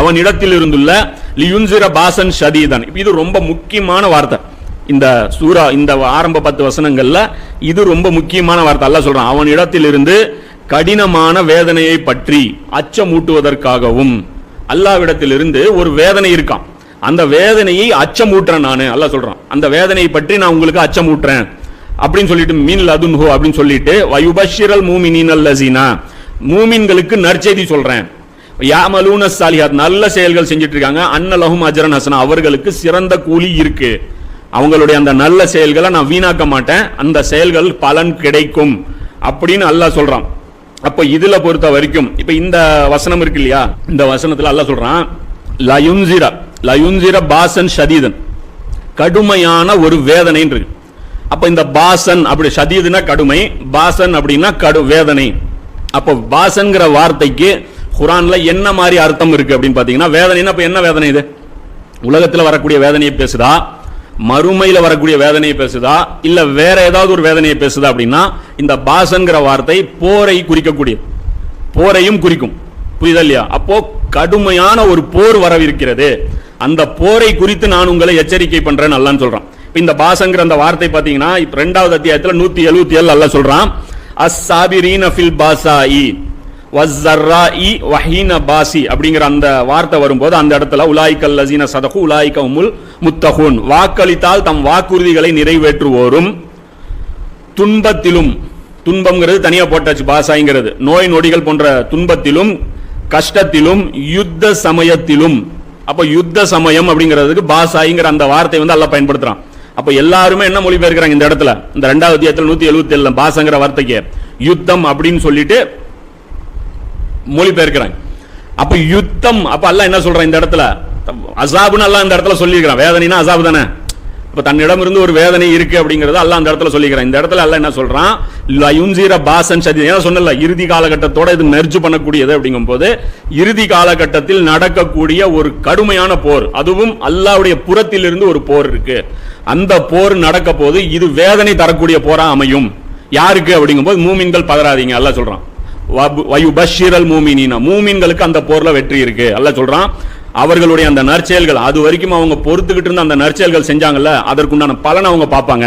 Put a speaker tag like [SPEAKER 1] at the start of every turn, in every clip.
[SPEAKER 1] அவனிடத்தில் இருந்துள்ள லியுன்சிர பாசன் ஷதீதன். இது ரொம்ப முக்கியமான வார்த்தை. இந்த சூரா இந்த ஆரம்ப 10 வசனங்கள்ல இது ரொம்ப முக்கியமான வார்த்தை. அல்லாஹ் சொல்றான், அவனிடத்தில் இருந்து கடினமான வேதனையை பற்றி அச்சமூட்டுவதற்காகவும். அல்லாஹ்விடத்திலிருந்து ஒரு வேதனை இருக்கான், அந்த வேதனையை அச்சமூட்டுறேன் நான். அல்லாஹ் சொல்றான், அந்த வேதனையை பற்றி நான் உங்களுக்கு அச்சமூட்டுறேன் அப்படின்னு சொல்லிட்டு மீன் லதுன்ஹு அப்படின்னு சொல்லிட்டு வயுபஷிரல் மூமினீனல் லஸீனா, மூமின்களுக்கு நற்செய்தி சொல்றேன். யாமலூன ஸாலிஹாத், நல்ல செயல்கள் செஞ்சிட்டு இருக்காங்க. அன்னலஹும் அஜ்ரன் ஹஸனா, அவர்களுக்கு சிறந்த கூலி இருக்கு. அவங்களுடைய அந்த நல்ல செயல்களை நான் வீணாக்க மாட்டேன், அந்த செயல்கள் பலன் கிடைக்கும் அப்படின்னு அல்லாஹ் சொல்றான். அப்ப இதுல பொறுத்த வரைக்கும் இப்ப இந்த வசனம் இருக்கு இல்லையா, இந்த வசனத்துல அல்லாஹ் சொல்றான் லயுன்சிர பாசன் ஷதீதன், கடுமையான ஒரு வேதனை இருக்கு. அப்ப இந்த பாசன் அப்படி ஷதீதுனா கடுமை, பாசன் அப்படின்னா வேதனை. அப்போ பாசன்கிற வார்த்தைக்கு குர்ஆன்ல என்ன மாதிரி அர்த்தம் இருக்கு அப்படின்னு பாத்தீங்கன்னா, வேதனைனா இப்ப என்ன வேதனை? இது உலகத்துல வரக்கூடிய வேதனையை பேசுதா, மறுமையில வரக்கூடிய வேதனையை பேசுதா, இல்ல வேற ஏதாவது ஒரு வேதனையை பேசுதா அப்படின்னா, இந்த பாசன்கிற வார்த்தை போரை குறிக்கக்கூடிய, போரையும் குறிக்கும். புரியுதா இல்லையா? அப்போ கடுமையான ஒரு போர் வரவிருக்கிறது, அந்த போரை குறித்து நான் உங்களை எச்சரிக்கை பண்றேன் அல்லாஹ் சொல்றான். இந்த பாசங்கிற அந்த வார்த்தை பாத்தீங்கன்னா 2வது அத்தியாயத்துல 177 அல்லாஹ் சொல்றான், அஸ்ஸாபிரீன ஃபில் பாசாஇ வஸ்ஸர்ராஇ வஹீன பாசி அப்படிங்கிற அந்த வார்த்தை வரும்போது அந்த இடத்துல உலாயிக்கல் லஸீன ஸதகு உலாயிக ஹுமுல் முத்தகூன், வாக்களித்தால் தம் வாக்குறுதிகளை நிறைவேற்றுவோரும், துன்பத்திலும், துன்பம்ங்கிறது தனியா போட்டாச்சு, பாசாய்ங்கிறது நோய் நொடிகள் போன்ற துன்பத்திலும் கஷ்டத்திலும் யுத்த சமயத்திலும். அப்ப யுத்த சமயம் அப்படிங்கிறதுக்கு பாசாய்ங்கிற அந்த வார்த்தை வந்து அல்லாஹ் பயன்படுத்துறான். அப்ப எல்லாருமே என்ன மொழிபெயர்க்கிறாங்க இந்த இடத்துல, இந்த 2வது அத்தியாயத்தில் 177 பாசங்கிற வார்த்தைக்கு யுத்தம் அப்படின்னு சொல்லிட்டு மொழிபெயர்க்கிறாங்க. அப்ப யுத்தம், அப்ப அல்லாஹ் என்ன சொல்றான் இந்த இடத்துல, அஸாப்னு அல்லாஹ் இந்த இடத்துல சொல்லியிருக்கிறான். வேதனைனா அஸாப் தானே. இப்ப தன்னிடம் இருந்து ஒரு வேதனை இருக்கு அப்படிங்கறது அல்லாஹ் அந்த இடத்துல சொல்லிக்கிறான். இந்த இடத்துல அல்லாஹ் என்ன சொல்றான், லயுன்சிர பாசன் ஷதீத். ஏன் சொன்னல, இறுதி காலகட்டத்தோட இது மெர்ஜ் பண்ணக்கூடியது அப்படிங்கும்போது, இறுதி காலகட்டத்தில் நடக்கக்கூடிய ஒரு கடுமையான போர், அதுவும் அல்லாஹ்வுடைய புறத்தில் இருந்து ஒரு போர் இருக்கு. அந்த போர் நடக்க போது இது வேதனை தரக்கூடிய போரா அமையும். யாருக்கு அப்படிங்கும்போது மூமின்கள் பதறாதீங்க அல்லாஹ் சொல்றான். வயுபஷிரல் மூமினீன, மூமின்களுக்கு அந்த போர்ல வெற்றி இருக்கு அல்லாஹ் சொல்றான். அவர்களுடைய அந்த நற்செயல்கள், அது வரைக்கும் அவங்க பொறுத்துக்கிட்டு இருந்த அந்த நற்செயல்கள் செஞ்சாங்கல்ல, அதற்குண்டான பலனை அவங்க பார்ப்பாங்க.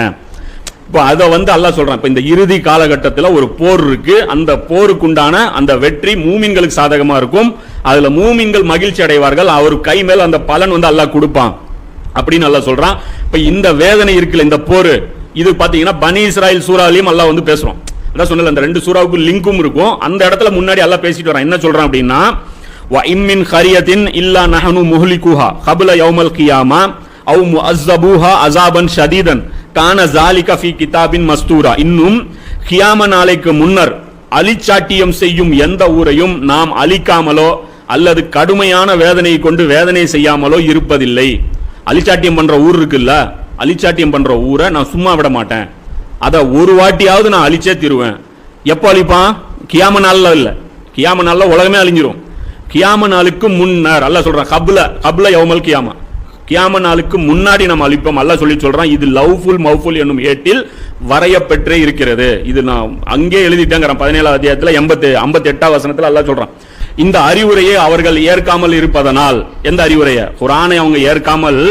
[SPEAKER 1] இப்போ அதை வந்து அல்லாஹ் சொல்றான், இப்போ இந்த இறுதி காலகட்டத்தில் ஒரு போர் இருக்கு, அந்த போருக்குண்டான அந்த வெற்றி மூமின்களுக்கு சாதகமா இருக்கும், அதுல மூமின்கள் மகிழ்ச்சி அடைவார்கள், அவர் கை மேல் அந்த பலன் வந்து அல்லாஹ் கொடுப்பான் அப்படின்னு அல்லாஹ் சொல்றான். இப்போ இந்த வேதனை இருக்குல்ல, இந்த போர், இது பாத்தீங்கன்னா பனி இஸ்ராயில் சூறாலையும் அல்லாஹ் வந்து பேசுறோம். அதான் சொன்னல, அந்த 2 சூறாவுக்கு லிங்கும் இருக்கும். அந்த இடத்துல முன்னாடி அல்லாஹ் பேசிட்டு வரான். என்ன சொல்றான் அப்படின்னா, وَإِمِّنْ خَرِيَةٍ إِلَّا نَحْنُ مُهْلِكُوهَا قَبْلَ يَوْمِ الْقِيَامَةِ أَوْ مُعَذِّبُوهَا عَذَابًا شَدِيدًا كَانَ ذَلِكَ فِي كِتَابٍ مَسْطُورًا. இன்னும் கியாம நாளைக்கு முன்னர் அழிச்சாட்டியம் செய்யும் எந்த ஊரையும் நாம் அழிக்காமலோ அல்லது கடுமையான வேதனையை கொண்டு வேதனை செய்யாமலோ இருப்பதில்லை. அழிச்சாட்டியம் பண்ற ஊர் இருக்குல்ல, அழிச்சாட்டியம் பண்ற ஊரை நான் சும்மா விட மாட்டேன், அதை ஒரு வாட்டியாவது நான் அழிச்சே தருவேன். எப்போ அழிப்பான்? கியாம நாள்ல இல்ல, கியாம நாள்ல உலகமே அழிஞ்சிரும். கியாம நாளுக்கு முன்னர் அல்லாஹ் சொல்றான், கப்ல யௌமல் கியாமா, கியாம நாளுக்கு முன்னாடி நம்ம அழிப்போம் அல்லாஹ் சொல்லி சொல்றான். இது லவ்ஃபுல் மௌஃபுல் என்னும் ஏட்டில் வரையப்பெற்றே இருக்கிறது. இது நான் அங்கே எழுதிட்டேங்கிறேன். 17வது அத்தியாயத்தில் 58வது வசனத்தில் அல்லாஹ் சொல்றான், இந்த அறிவுரையை அவர்கள் ஏற்காமல் இருப்பதனால். எந்த அறிவுரையை? குர்ஆனை அவங்க ஏற்காமல்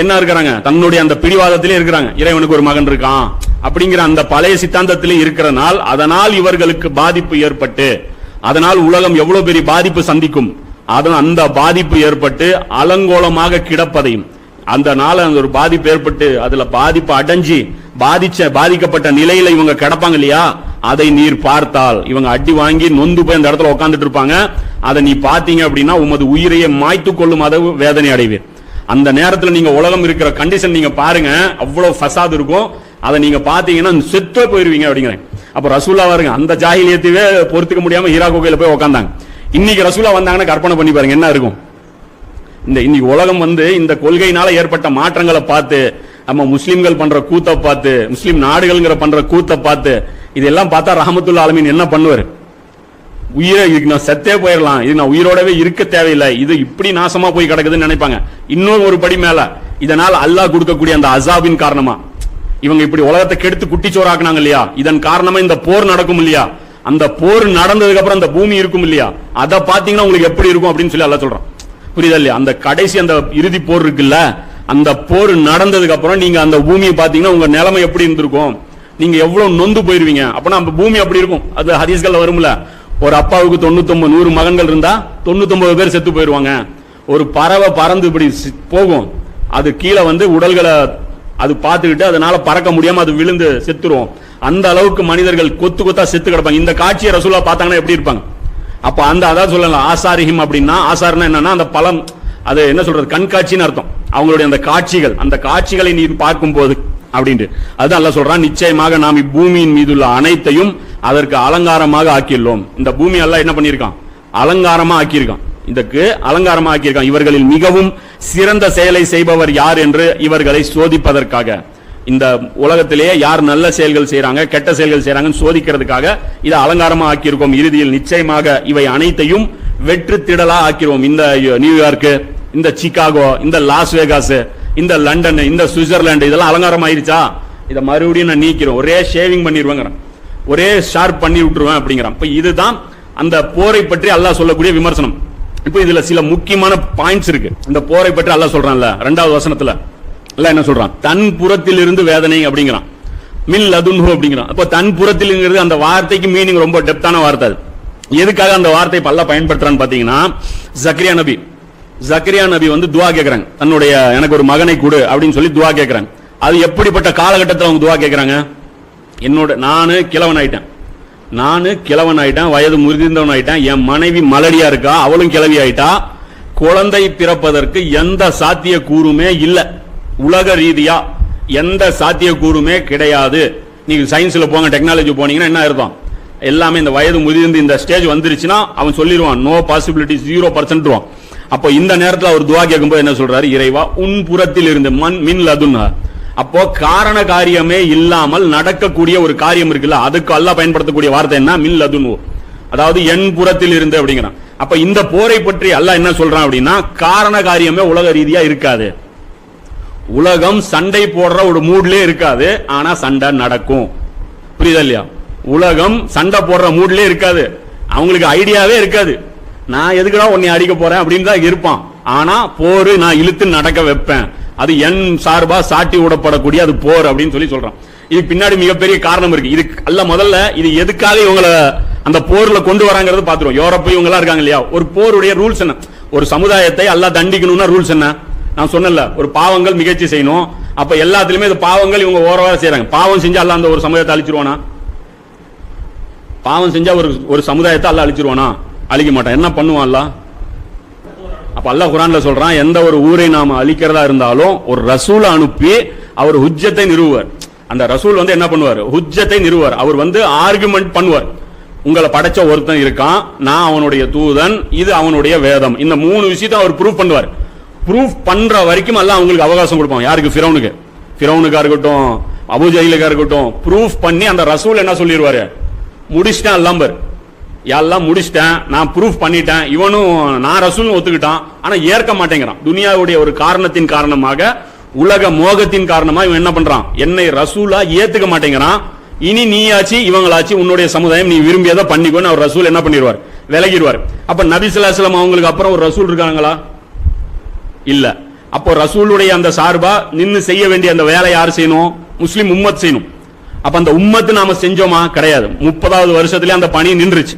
[SPEAKER 1] என்ன இருக்கிறாங்க, தன்னுடைய அந்த பிடிவாதத்திலே இருக்கிறாங்க. இறைவனுக்கு ஒரு மகன் இருக்கான் அப்படிங்கிற அந்த பழைய சித்தாந்தத்திலே இருக்கிறனால், அதனால் இவர்களுக்கு பாதிப்பு ஏற்பட்டு, அதனால் உலகம் எவ்வளவு பெரிய பாதிப்பு சந்திக்கும், அந்த பாதிப்பு ஏற்பட்டு அலங்கோலமாக கிடப்பதையும், அந்த நாள் அந்த ஒரு பாதிப்பு ஏற்பட்டு அதுல பாதிப்பு அடைஞ்சி பாதிக்கப்பட்ட நிலையில இவங்க கிடப்பாங்க இல்லையா, அதை நீர் பார்த்தால், இவங்க அடி வாங்கி நொந்து போய் அந்த இடத்துல உட்கார்ந்துட்டு இருப்பாங்க, அதை நீ பாத்தீங்க அப்படின்னா உமது உயிரையே மாய்த்து கொள்ளும் அளவு வேதனை அடைவீர். அந்த நேரத்தில் நீங்க உலகம் இருக்கிற கண்டிஷன் நீங்க பாருங்க, அவ்வளவு ஃபசாத் இருக்கும், அதை நீங்க பாத்தீங்கன்னா செத்தே போயிருவீங்க அப்படிங்கிறேன். அப்ப ரசூலா வருங்க, அந்த ஜாஹிலியத்தையே பொறுத்துக்க முடியாம ஹீரா குகையில போய் உட்காந்தாங்க. இன்னைக்கு ரசூலா வந்தாங்கன்னா கற்பனை பண்ணி பாருங்க என்ன இருக்கும். இன்னைக்கு உலகம் வந்து இந்த கொள்கையினால ஏற்பட்ட மாற்றங்களை பார்த்து, நம்ம முஸ்லிம்கள் பண்ற கூத்த பார்த்து, முஸ்லிம் நாடுகள் பண்ற கூத்த பார்த்து, இதெல்லாம் பார்த்தா ரஹமத்துல்லாஹி ஆலமீன் என்ன பண்ணுவார்? உயிரை நான் செத்தே போயிடலாம், இது நான் உயிரோடவே இருக்க தேவையில்லை, இது இப்படி நாசமா போய் கிடக்குதுன்னு நினைப்பாங்க. இன்னொரு ஒரு படி மேல, இதனால் அல்லாஹ் கொடுக்கக்கூடிய அந்த அஸாபின் காரணமா, இவங்க இப்படி உலகத்தை கெடுத்து குட்டிச்சோறாக்குனாங்க இல்லையா, இதன் காரணமா இந்த போர் நடக்கும் இல்லையா, அந்த போர் நடந்ததுக்கு அப்புறம் அந்த பூமி இருக்கும் இல்லையா, அதை பாத்தீங்கன்னா உங்களுக்கு எப்படி இருக்கும் அப்படின்னு சொல்லி அல்லாஹ் சொல்றான். புரியுதா இல்லையா? அந்த கடைசி அந்த இறுதி போர் இருக்குல்ல, அந்த போர் நடந்ததுக்கு அப்புறம் நீங்க அந்த பூமியை பாத்தீங்கன்னா உங்க நிலைமை எப்படி இருந்திருக்கும், நீங்க எவ்வளவு நொந்து போயிருவீங்க. அப்பனா அந்த பூமி அப்படி இருக்கும். அது ஹதீஸ்கள் வரும்ல, ஒரு அப்பாவுக்கு 99 100 மகன்கள் இருந்தா 99 பேர் செத்து போயிருவாங்க. ஒரு பறவை பறந்து இப்படி போகும், அது கீழே வந்து உடல்களை அது பார்த்துக்கிட்டு அதனால பறக்க முடியாம அது விழுந்து செத்துரும். அந்த அளவுக்கு மனிதர்கள் கொத்து கொத்தா செத்து கிடப்பாங்க. இந்த காட்சியை ரசூலா பார்த்தாங்கன்னா எப்படி இருப்பாங்க? அப்ப அந்த அதான் சொல்லலாம் ஆசாரிஹிம் அப்படின்னா, ஆசார்னா என்னன்னா அந்த பலம், அது என்ன சொல்றது, கண்காட்சின்னு அர்த்தம். அவங்களுடைய அந்த காட்சிகள், அந்த காட்சிகளை நீ பார்க்கும் போது அப்படின்ட்டு அதுதான் அல்லாஹ் சொல்றான், நிச்சயமாக நாம் இப்பூமியின் மீதுள்ள அனைத்தையும் அதற்கு அலங்காரமாக ஆக்கியுள்ளோம். இந்த பூமி அல்லாஹ் என்ன பண்ணியிருக்கான், அலங்காரமா ஆக்கியிருக்கான், இதற்கு அலங்காரமா ஆக்கியிருக்கான். இவர்களில் மிகவும் சிறந்த செயலை செய்பவர் யார் என்று இவர்களை சோதிப்பதற்காக, இந்த உலகத்திலேயே யார் நல்ல செயல்கள் செய்யறாங்க கெட்ட செயல்கள் செய்யறாங்கன்னு சோதிக்கிறதுக்காக இதை அலங்காரமா ஆக்கியிருக்கோம். இறுதியில் நிச்சயமாக இவை அனைத்தையும் வெற்று திடலா ஆக்கிருவோம். இந்த நியூயார்க், இந்த சிகாகோ, இந்த லாஸ் வேகாஸ், இந்த லண்டன், இந்த சுவிட்சர்லாந்து இதெல்லாம் அலங்காரம் ஆயிருச்சா, இதை மறுபடியும் நான் நீக்கிறோம், ஒரே ஷேவிங் பண்ணிடுவேங்க, ஒரே ஷார்ப் பண்ணி விட்டுருவேன் அப்படிங்கிறான். இப்ப இதுதான் அந்த போரை பற்றி அல்லாஹ் சொல்லக்கூடிய விமர்சனம். இப்ப இதுல சில முக்கியமான பாயிண்ட்ஸ் இருக்கு. இந்த போரை பற்றி அல்லாஹ் சொல்றான்ல 2வது வசனத்துல அல்லாஹ் என்ன சொல்றான், தன் புறத்தில் இருந்து வேதனை அப்படிங்கிறான், மின் லதுன்ஹு அப்படிங்கிறான். அப்ப தன் புறத்தில் அந்த வார்த்தைக்கு மீனிங் ரொம்ப டெப்தான வார்த்தை. எதுக்காக அந்த வார்த்தை அல்லாஹ் பயன்படுத்துறான்னு பாத்தீங்கன்னா, ஜக்கரியா நபி வந்து துவா கேட்கறாங்க, தன்னுடைய எனக்கு ஒரு மகனை கொடு அப்படின்னு சொல்லி துவா கேட்கறாங்க. அது எப்படிப்பட்ட காலகட்டத்தில் அவங்க துவா கேட்கறாங்க, என்னோட நானு கிழவன் ஆயிட்டேன், வயது முதிர்ந்தவன் ஆயிட்டேன், என் மனைவி மலடியா இருக்கா, அவளும் கிழவி ஆயிட்டா, குழந்தை பிறப்பதற்கு எந்த சாத்திய கூறுமே இல்ல, உலக ரீதியா எந்த சாத்திய கூறுமே கிடையாது. நீங்க சயின்ஸ்ல போங்க, டெக்னாலஜி போனீங்கன்னா என்ன அர்த்தம், எல்லாமே இந்த வயது முதிர்ந்து இந்த ஸ்டேஜ் வந்துருச்சுன்னா அவன் சொல்லிடுவான் நோ பாசிபிலிட்டி 0%. அப்போ இந்த நேரத்தில் அவர் துவா கேட்கும்போது என்ன சொல்றாரு, இறைவா உன் புறத்தில் இருந்து மின் லதுன்ஹா. அப்போ காரண காரியமே இல்லாமல் நடக்கக்கூடிய ஒரு காரியம் இருக்குல்ல, அதுக்கு அல்லாஹ் பயன்படுத்தக்கூடிய வார்த்தை என்ன, மின் லதுன்ஹு, அதாவது என் புறத்தில் இருந்து அப்படிங்கிறான். அப்ப இந்த போரை பற்றி அல்லாஹ் என்ன சொல்றான் அப்படின்னா, காரண காரியமே உலக ரீதியா இருக்காது, உலகம் சண்டை போடுற ஒரு மூட்லயே இருக்காது, ஆனா சண்டை நடக்கும். புரியுதா இல்லையா? உலகம் சண்டை போடுற மூட்லயே இருக்காது, அவங்களுக்கு ஐடியாவே இருக்காது, நான் எதுக்குடா உன்னை அடிக்க போறேன் அப்படின்னு தான் இருப்பான். ஆனா போர் நான் இழுத்து நடக்க வைப்பேன், அது என் சார்பா சாட்டி விடப்படக்கூடிய அது போர் அப்படின்னு சொல்லி சொல்றான். இது பின்னாடி மிகப்பெரிய காரணம் இருக்கு. இது அல்ல முதல்ல இது எதுக்காக இவங்களை அந்த போர்ல கொண்டு வராங்கிறது பாத்துருவோம். யூரோப் இவங்க எல்லாம் இருக்காங்க இல்லையா, ஒரு போருடைய ரூல்ஸ் என்ன, ஒரு சமுதாயத்தை அல்லாஹ் தண்டிக்கணும்னா ரூல்ஸ் என்ன, நான் சொன்னல ஒரு பாவங்கள் மிகச்சி செய்யணும். அப்ப எல்லாத்திலுமே இது பாவங்கள் இவங்க ஓரவர செய்யறாங்க. பாவம் செஞ்சா அல்லாஹ் அந்த ஒரு சமுதாயத்தை அழிச்சிருவானா, பாவம் செஞ்சா ஒரு சமுதாயத்தை அல்லாஹ் அழிச்சிருவானா, அழிக்க மாட்டான். என்ன பண்ணுவான் அல்லாஹ்? அப்ப அல்லாஹ் குர்ஆன்ல சொல்றான், எந்த ஒரு ஊரை நாம அழிக்கிறதா இருந்தாலும் ஒரு ரசூலை அனுப்பி அவர் ஹுஜ்ஜத்தை நிறுவுவார். அந்த ரசூல் வந்து என்ன பண்ணுவார், ஹுஜ்ஜத்தை நிறுவுவார். அவர் வந்து ஆர்குமெண்ட் பண்ணுவார், உங்களை படைச்ச ஒருத்தன் இருக்கான், நான் அவனுடைய தூதன், இது அவனுடைய வேதம், இந்த 3 விஷயத்தை அவர் ப்ரூஃப் பண்ணுவார். ப்ரூஃப் பண்ற வரைக்கும் அல்லாஹ் அவங்களுக்கு அவகாசம் கொடுப்பான். யாருக்கு? ஃபிரௌனுக்கா இருக்கட்டும், அபூ ஜஹீலுக்கா இருக்கட்டும். ப்ரூஃப் பண்ணி அந்த ரசூல் என்ன சொல்லிடுவாரு, முடிச்சிட்டேன் அல்லாம்பர், எல்லாம் முடிச்சிட்டேன், நான் ப்ரூஃப் பண்ணிட்டேன், இவனும் நான் ரசூல்னு ஒத்துக்கிட்டான், ஆனா ஏற்க மாட்டேங்கிறான். துனியாவுடைய ஒரு காரணத்தின் காரணமாக, உலக மோகத்தின் காரணமா இவன் என்ன பண்றான், என்னை ரசூலா ஏத்துக்க மாட்டேங்கிறான். இனி நீயாச்சு இவங்களாச்சு உன்னுடைய சமுதாயம் நீ விரும்பியதை பண்ணிக்கோன்னு அவர் ரசூல் என்ன பண்ணிடுவார், விலகிடுவார். அப்ப நபி ஸல்லல்லாஹு அலைஹி வஸல்லம் அவங்களுக்கு அப்புறம் ஒரு ரசூல் இருக்காங்களா? இல்ல. அப்போ ரசூலுடைய அந்த சார்பா நின்னு செய்ய வேண்டிய அந்த வேலை யார் செய்யணும், முஸ்லிம் உம்மத் செய்யணும். அப்ப அந்த உம்மத்து நாம செஞ்சோமா? கிடையாது. 30வது வருஷத்துல அந்த பணி நின்றுச்சு.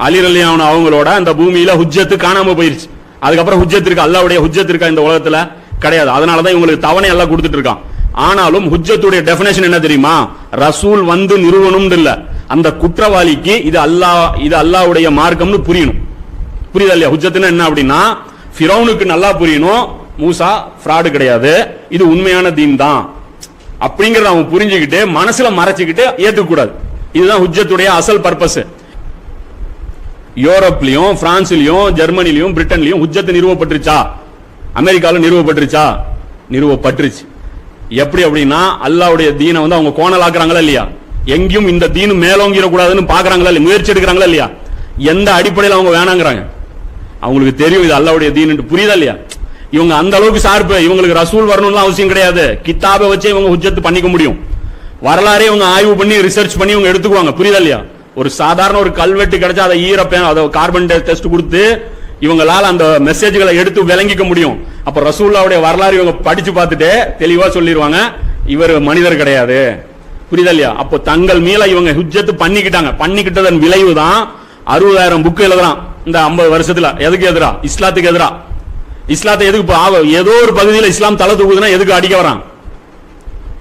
[SPEAKER 1] அலி ரலியல்லாஹு அன்ஹு அவங்களோட அந்த பூமியில ஹுஜ்ஜத்து காணாம போயிருச்சு. அதுக்கப்புறம் ஹுஜ்ஜத் இருக்கா, அல்லாஹ்வுடைய ஹுஜ்ஜத் இருக்கா இந்த உலகத்துல? கிடையாது. அதனாலதான் இவங்களுக்கு தவணை எல்லாம் கொடுத்துட்டு இருக்கான். ஆனாலும் ஹுஜ்ஜத்துடைய டெஃபினேஷன் என்ன தெரியுமா, ரசூல் வந்து நிறுவனம் இல்ல, அந்த குற்றவாளிக்கு இது அல்லாஹ்வுடைய மார்க்கம்னு புரியணும். புரியுதா இல்லையா? ஹுஜ்ஜத்துனா என்ன அப்படின்னா, ஃபிரௌனுக்கு நல்லா புரியணும், மூசா ஃப்ராடு கிடையாது, இது உண்மையான தீன் தான் அப்படிங்கறத அவன் புரிஞ்சுக்கிட்டு மனசுல மறைச்சுக்கிட்டு ஏத்துக்க கூடாது. இதுதான் ஹுஜ்ஜத்துடைய அசல் பர்பஸ். யூரோப்லயும் பிரான்ஸ்லயும் ஜெர்மனிலயும் பிரிட்டன்லயும் ஹுஜ்ஜத் நிறுவப்பட்டுருச்சா? அமெரிக்கால நிறுவப்பட்டுருச்சா? நிறுவப்பட்டுருச்சு. எப்படி அப்படின்னா, அல்லாஹ்வுடைய தீனை வந்து அவங்க கோணலாக்குறாங்களா இல்லையா, எங்கேயும் இந்த தீனு மேலோங்கிட கூடாதுன்னு பாக்குறாங்களா இல்லையா, முயற்சி எடுக்கிறாங்களா இல்லையா, எந்த அடிப்படையில் அவங்க வேணாங்கிறாங்க, அவங்களுக்கு தெரியும் இது அல்லாஹ்வுடைய தீன், புரியுதா இல்லையா? இவங்க அந்த அளவுக்கு சார்பு, இவங்களுக்கு ரசூல் வரணும்னு அவசியம் கிடையாது, கிதாபை வச்சே இவங்க ஹுஜ்ஜத் பண்ணிக்க முடியும். வரலாறே இவங்க ஆய்வு பண்ணி ரிசர்ச் பண்ணி இவங்க எடுத்துக்குவாங்க. புரியுதா இல்லையா? ஒரு சாதாரண ஒரு கல்வெட்டு கிடைச்சா அதை ஈரப்பேன் அதை கார்பன் டெஸ்ட் கொடுத்து இவங்களால அந்த மெசேஜ்களை எடுத்து விளங்கிக்க முடியும். அப்ப ரசூலுல்லாஹ்வுடைய வரலாறு இவங்க படிச்சு பார்த்துட்டு தெளிவா சொல்லிடுவாங்க, இவர் மனிதர் கிடையாது. புரியுதா இல்லையா? அப்போ தங்கள் மேல இவங்க ஹுஜ்ஜத் பண்ணிக்கிட்டதன் விளைவு தான் 60,000 புக் எழுதுறான் இந்த 50 வருஷத்துல. எதுக்கு எதிரா? இஸ்லாத்துக்கு எதிரா. இஸ்லாத்தை எதுக்கு? ஏதோ ஒரு பகுதியில் இஸ்லாம் தலை தூக்குதுன்னா எதுக்கு அடிக்க வரான்?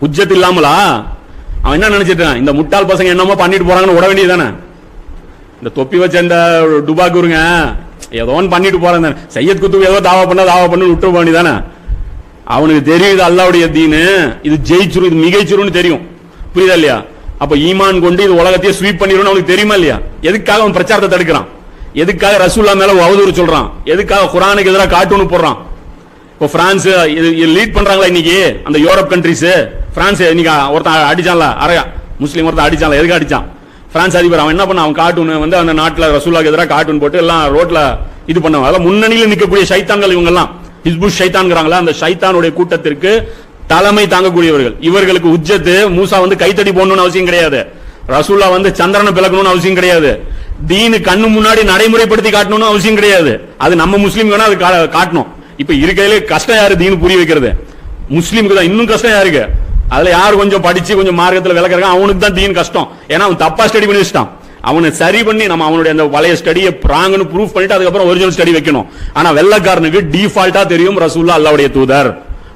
[SPEAKER 1] ஹுஜ்ஜத் இல்லாமலா? அவன் என்ன நினைச்சிட்டு இந்த முட்டாள் பசங்க என்னமோ பண்ணிட்டு போறாங்கன்னு விட வேண்டியதானே? இந்த தொப்பி வச்ச இந்த டுபாக்கூருங்க ஏதோ ஒன்று பண்ணிட்டு போறாங்க. சையத் குத்துப் ஏதோ தாவா பண்ணு விட்டுற வேண்டியதானே? அவனுக்கு தெரியும் இது அல்லாஹ்வுடைய தீனு, இது ஜெயிச்சிரும், இது மிகைச்சிரும்னு தெரியும். புரியுதா இல்லையா? அப்ப ஈமான் கொண்டு இது உலகத்தையே ஸ்வீப் பண்ணிடும் அவனுக்கு தெரியுமா இல்லையா? எதுக்காக அவன் பிரச்சாரத்தை தடுக்கிறான்? எதுக்காக ரசூலுல்லாஹ் மேல அவதூறு சொல்றான்? எதுக்காக குர்ஆனுக்கு எதிராக கார்ட்டூன் போடுறான்? இப்போ பிரான்ஸ் லீட் பண்றாங்களா இன்னைக்கு? அந்த யூரோப் கண்ட்ரிஸ். பிரான்ஸ் இன்னைக்கு ஒருத்தன் அடிச்சான்ல, அரையா முஸ்லீம் ஒருத்தன் அடிச்சான்ல, எதுக்கு அடிச்சான்? பிரான்ஸ் அதிபர் அவன் என்ன பண்ண? அவன் கார்ட்டூன் வந்து அந்த நாட்டில் ரசூலுல்லாஹ்க்கு எதிராக கார்ட்டூன் போட்டு எல்லாம் ரோட்ல இது பண்ணுவாங்க. அதெல்லாம் முன்னணியில் நிற்கக்கூடிய ஷைத்தான்கள் இவங்க எல்லாம். ஹிஸ்புஷ் ஷைத்தான்ங்கறாங்களா, அந்த ஷைத்தானுடைய கூட்டத்திற்கு தலைமை தாங்கக்கூடியவர்கள். இவர்களுக்கு உஜ்ஜத் மூசா வந்து கைத்தடி போடணும்னு அவசியம் கிடையாது. ரசூலுல்லாஹ் வந்து சந்திரனை பிளக்கணும்னு அவசியம் கிடையாது. தீனு கண்ணு முன்னாடி நடைமுறைப்படுத்தி காட்டணும்னு அவசியம் கிடையாது. அது நம்ம முஸ்லீம் வேணா அது காட்டணும். இப்ப இருக்கையிலே கஷ்டம் யாரு தீனு புரிய வைக்கிறது? முஸ்லீமுக்கு தான் இன்னும் கஷ்டம் யாருக்கு? அதுல யாரு கொஞ்சம் படிச்சு கொஞ்சம் மார்க்கத்தில் விளக்குறாங்க அவனுக்கு தான் தீன் கஷ்டம். ஏன்னா அவன் தப்பா ஸ்டடி பண்ணி வச்சுட்டான். அவனை சரி பண்ணி நம்ம அவனுடைய அந்த பழைய ஸ்டடியை பிராங்னு ப்ரூஃப் பண்ணிட்டு அதுக்கப்புறம் ஒரிஜினல் ஸ்டடி வைக்கணும். ஆனா வெள்ளக்காரனுக்கு டிஃபால்ட்டா தெரியும் ரசூலுல்லாஹ் அல்லாஹ்வுடைய தூதர்,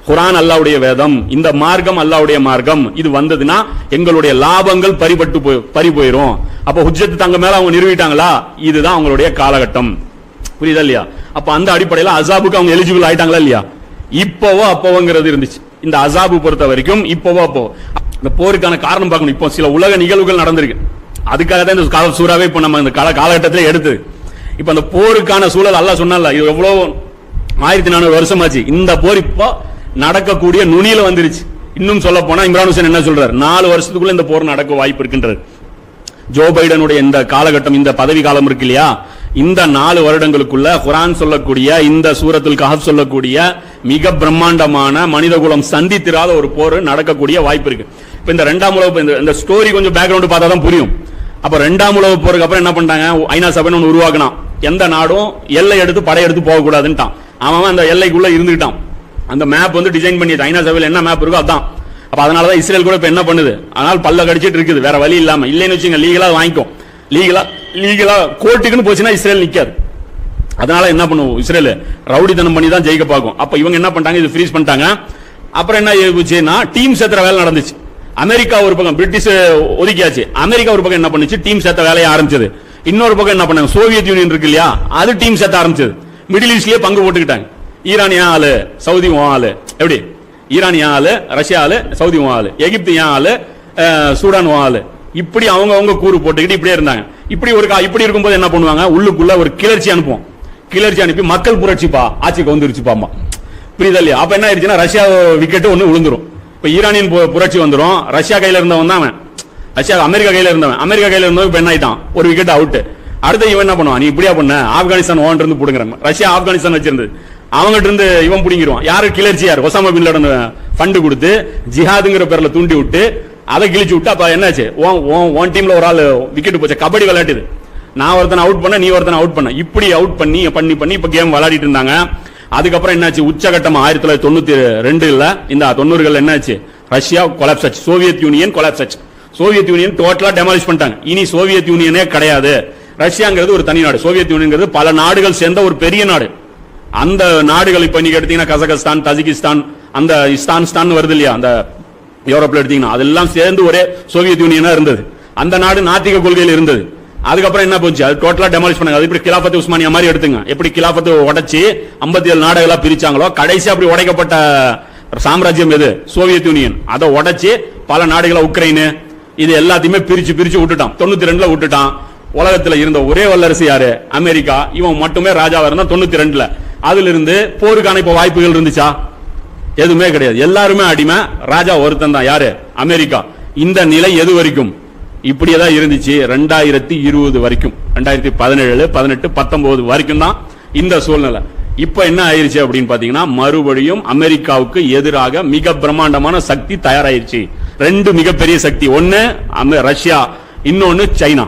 [SPEAKER 1] குர்ஆன் அல்லாஹ்வுடைய வேதம், இந்த மார்க்கம் அல்லாஹ்வுடைய மார்க்கம். இது வந்ததுன்னா எங்களுடைய லாபங்கள் பறி போயிரும். அப்ப ஹுஜ்ஜத் தங்க மேல அவங்க நிறுவிட்டாங்களா? இதுதான் அவங்களுடைய காலகட்டம். புரியுதா இல்லையா? அப்ப அந்த அடிப்படையில் அசாபுக்கு அவங்க எலிஜிபிள் ஆயிட்டாங்களா இல்லையா? இப்போவோ அப்போங்கிறது இருந்துச்சு. இந்த அசாபு பொறுத்த வரைக்கும் இப்போவோ அப்போ இந்த போருக்கான காரணம் பார்க்கணும். இப்போ சில உலக நிகழ்வுகள் நடந்திருக்கு. அதுக்காக தான் இந்த கால சூறாவே இப்போ நம்ம இந்த காலகட்டத்தில் எடுத்து இப்ப அந்த போருக்கான சூழல் அல்லாஹ் சொன்னால இது எவ்வளவு 1400 வருஷமாச்சு. இந்த போர் இப்போ நடக்கக்கூடிய நுனியில வந்துருச்சு. இன்னும் சொல்ல போனா இம்ரான் ஹுசைன் என்ன சொல்றாரு? 4 வருஷத்துக்குள்ள இந்த போர் நடக்க வாய்ப்பு இருக்கின்றது. ஜோ பைடனுடைய இந்த காலகட்டம், இந்த பதவி காலம் இருக்கு இல்லையா, இந்த 4 வருடங்களுக்குள்ள குர்ஆன் சொல்லக்கூடிய இந்த சூரத்துல் கஹஃப் சொல்லக்கூடிய மிக பிரம்மாண்டமான மனிதகுலம் சந்தித்திராத ஒரு போர் நடக்கக்கூடிய வாய்ப்பு இருக்கு. இப்ப இந்த 2ஆம் உலக இந்த ஸ்டோரி கொஞ்சம் பேக்ரவுண்ட் பார்த்தா தான் புரியும். அப்ப 2ஆம் உலக போருக்கு அப்புறம் என்ன பண்ணாங்க? ஐநா சபைன்னு ஒன்று உருவாக்கினான். எந்த நாடும் எல்லை எடுத்து படையெடுத்து போகக்கூடாதுன்ட்டான். அவன் அந்த எல்லைக்குள்ள இருந்துட்டான். அந்த மேப் வந்து டிசைன் பண்ணி ஐநா சபையில் என்ன மேப் இருக்கோ அதான். அப்ப அதனாலதான் இஸ்ரேல் கூட இப்ப என்ன பண்ணுது? அதனால பல்ல கடிச்சிட்டு இருக்குது, வேற வழி இல்லாம. இல்லைன்னு வச்சுங்க லீகலா வாங்கிக்கும். லீகலா கோர்ட்டுக்குன்னு போச்சுன்னா இஸ்ரேல் நிக்காது. அதனால என்ன பண்ணுவோம்? இஸ்ரேல் ரவுடித்தனம் பண்ணி தான் ஜெயிக்க பார்க்கும். அப்ப இவங்க என்ன பண்ணிட்டாங்க? இது ஃப்ரீஸ் பண்ணிட்டாங்க. அப்புறம் என்ன ஆயிடுச்சுன்னா டீம் சேர்த்துற வேலை நடந்துச்சு. அமெரிக்கா ஒரு பக்கம் பிரிட்டிஷ் ஒதுக்கியாச்சு. அமெரிக்கா ஒரு பக்கம் என்ன பண்ணுச்சு? டீம் சேர்த்த வேலையை ஆரம்பிச்சது. இன்னொரு பக்கம் என்ன பண்ணாங்க? சோவியத் யூனியன் இருக்கு இல்லையா, அது டீம் சேர்த்த ஆரம்பிச்சது. மிடில் ஈஸ்ட்லயே பங்கு போட்டுக்கிட்டாங்க. ஈரானியா ஆளு, சவுதி ஆளு, எப்படி ஈரானியா ஆளு, ரஷ்யா ஆளு, சவுதி ஆளு, எகிப்து ஆளு, சூடான் ஆளு, இப்படி அவங்க கூறு போட்டுக்கிட்டு இப்படியே இருந்தாங்க. இப்படி இருக்கும்போது என்ன பண்ணுவாங்க? உள்ளுக்குள்ள ஒரு கிளர்ச்சி அனுப்புவோம். கிளர்ச்சி அனுப்பி மக்கள் புரட்சிப்பா ஆட்சிக்கு வந்துருச்சுப்பாமா. புரியுதா இல்லையா? அப்ப என்ன ஆயிடுச்சுன்னா ரஷ்யா விக்கெட் ஒண்ணு விழுந்துரும். இப்ப ஈரானியன் புரட்சி வந்துடும். ரஷ்யா கையில இருந்தவன் தான் அவன். ரஷ்யா அமெரிக்கா கையில இருந்தவன். அமெரிக்கா கையில இருந்தவன் இப்ப என்ன ஆயிட்டான்? ஒரு விக்கெட் அவுட். அடுத்த இவன் என்ன பண்ணுவான்? நீ இப்படியா பண்ண? ஆப்கானிஸ்தான் ஓன் இருந்து புடுங்குறாங்க. ரஷ்யா ஆப்கானிஸ்தான் வச்சிருந்தது, அவங்ககிட்ட இருந்து இவன் புடிங்கிருவான். யாரு கிளர்ச்சி? யார்? ஒசாமா பின் லாடன் ஃபண்டு கொடுத்து ஜிஹாதுங்கிற பேர்ல தூண்டி விட்டு அதை கிழிச்சு விட்டு அப்ப என்னாச்சு? ஒன் டீம்ல ஒரு ஆள் விக்கெட் போச்சு. கபடி விளையாட்டுது. நான் ஒருத்தனை அவுட் பண்ண, நீ ஒருத்தனை அவுட் பண்ண, இப்படி அவுட் பண்ணி இப்ப கேம் விளையாடிட்டு இருந்தாங்க. அதுக்கப்புறம் என்னாச்சு? உச்சகட்டமா 1992 இந்த 90கள் என்னாச்சு? ரஷ்யா கொலாப்ஸ் ஆச்சு, சோவியத் யூனியன் கொலாப்ஸ் ஆச்சு. சோவியத் யூனியன் டோட்டலா டெமாலிஷ் பண்ணிட்டாங்க. இனி சோவியத் யூனியனே கிடையாது. ரஷ்யாங்கிறது ஒரு தனி நாடு. சோவியத் யூனியன் பல நாடுகள் சேர்ந்த ஒரு பெரிய நாடு. அந்த நாடுகள் இப்ப நீங்க எடுத்தீங்கன்னா கசகஸ்தான், தஜிகிஸ்தான், அந்த இஸ்தான் வருது இல்லையா, அந்த யூரோப்ல எடுத்தீங்கன்னா அதெல்லாம் சேர்ந்து ஒரே சோவியத் யூனியனா இருந்தது. அந்த நாடு நாத்திக கொள்கையில் இருந்தது. அதுக்கப்புறம் என்ன போச்சு? அது டோட்டலா டெமாலிஷ் பண்ணாங்க. அது இப்படி கிலாபத் உஸ்மானியா மாதிரி எடுத்துங்க. எப்படி கிலாபத் உடைச்சு 57 நாடுகளா பிரிச்சாங்களோ, கடைசி அப்படி உடைக்கப்பட்ட சாம்ராஜ்யம் எது? Soviet union. அதை உடைச்சு பல நாடுகளா, உக்ரைன், இது எல்லாத்தையுமே பிரிச்சு விட்டுட்டான். 92ல விட்டுட்டான். உலகத்துல இருந்த ஒரே வல்லரசு யாரு? அமெரிக்கா. இவன் மட்டுமே ராஜாவா இருந்தா 92ல. அதுல இருந்து போருக்கான இப்ப வாய்ப்புகள் இருந்துச்சா? எதுவுமே கிடையாது. எல்லாருமே அடிமை. ராஜா ஒருத்தன் தான். யாரு? அமெரிக்கா. இந்த நிலை எது வரைக்கும்? இப்படியேதான் இருந்துச்சு 2020 வரைக்கும். 2017, 18, 19 வரைக்கும் தான் இந்த சூழ்நிலை. இப்ப என்ன ஆயிருச்சு அப்படின்னு பாத்தீங்கன்னா, மறுபடியும் அமெரிக்காவுக்கு எதிராக மிக பிரம்மாண்டமான சக்தி தயாராயிருச்சு. 2 மிகப்பெரிய சக்தி. ஒன்னு ரஷ்யா, இன்னொன்னு சைனா.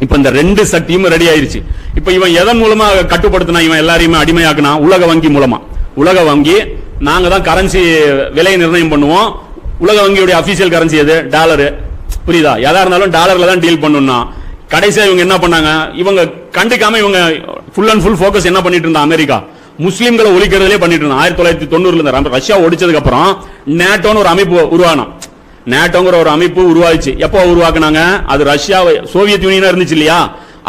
[SPEAKER 1] இப்ப இந்த ரெண்டு சக்தியும் ரெடி ஆயிருச்சு. இப்ப இவன் எதன் மூலமா கட்டுப்படுத்தினா இவன் எல்லாரையுமே அடிமையாக்குனா? உலக வங்கி மூலமா. உலக வங்கி நாங்க தான் கரன்சி விலையை நிர்ணயம் பண்ணுவோம். உலக வங்கியுடைய அபிஷியல் கரன்சி எது? டாலரு. புரியுதா? எதா இருந்தாலும் டாலர்ல தான் டீல் பண்ணணும்னா கடைசியா இவங்க என்ன பண்ணாங்க? இவங்க கண்டுக்காம இவங்க ஃபுல் அண்ட் ஃபுல் போக்கஸ் என்ன பண்ணிட்டு இருந்தா? அமெரிக்கா முஸ்லீம்களை ஒழிக்கிறதுலே பண்ணிட்டு இருந்தா. 1990 இருந்து ரஷ்யா ஒடிச்சதுக்கு அப்புறம் நேட்டோன்னு ஒரு அமைப்பு உருவானம். நேட்டோங்கிற ஒரு அமைப்பு உருவாச்சு. எப்போ உருவாக்குனாங்க? அது ரஷ்யா சோவியத் யூனியனா இருந்துச்சு இல்லையா?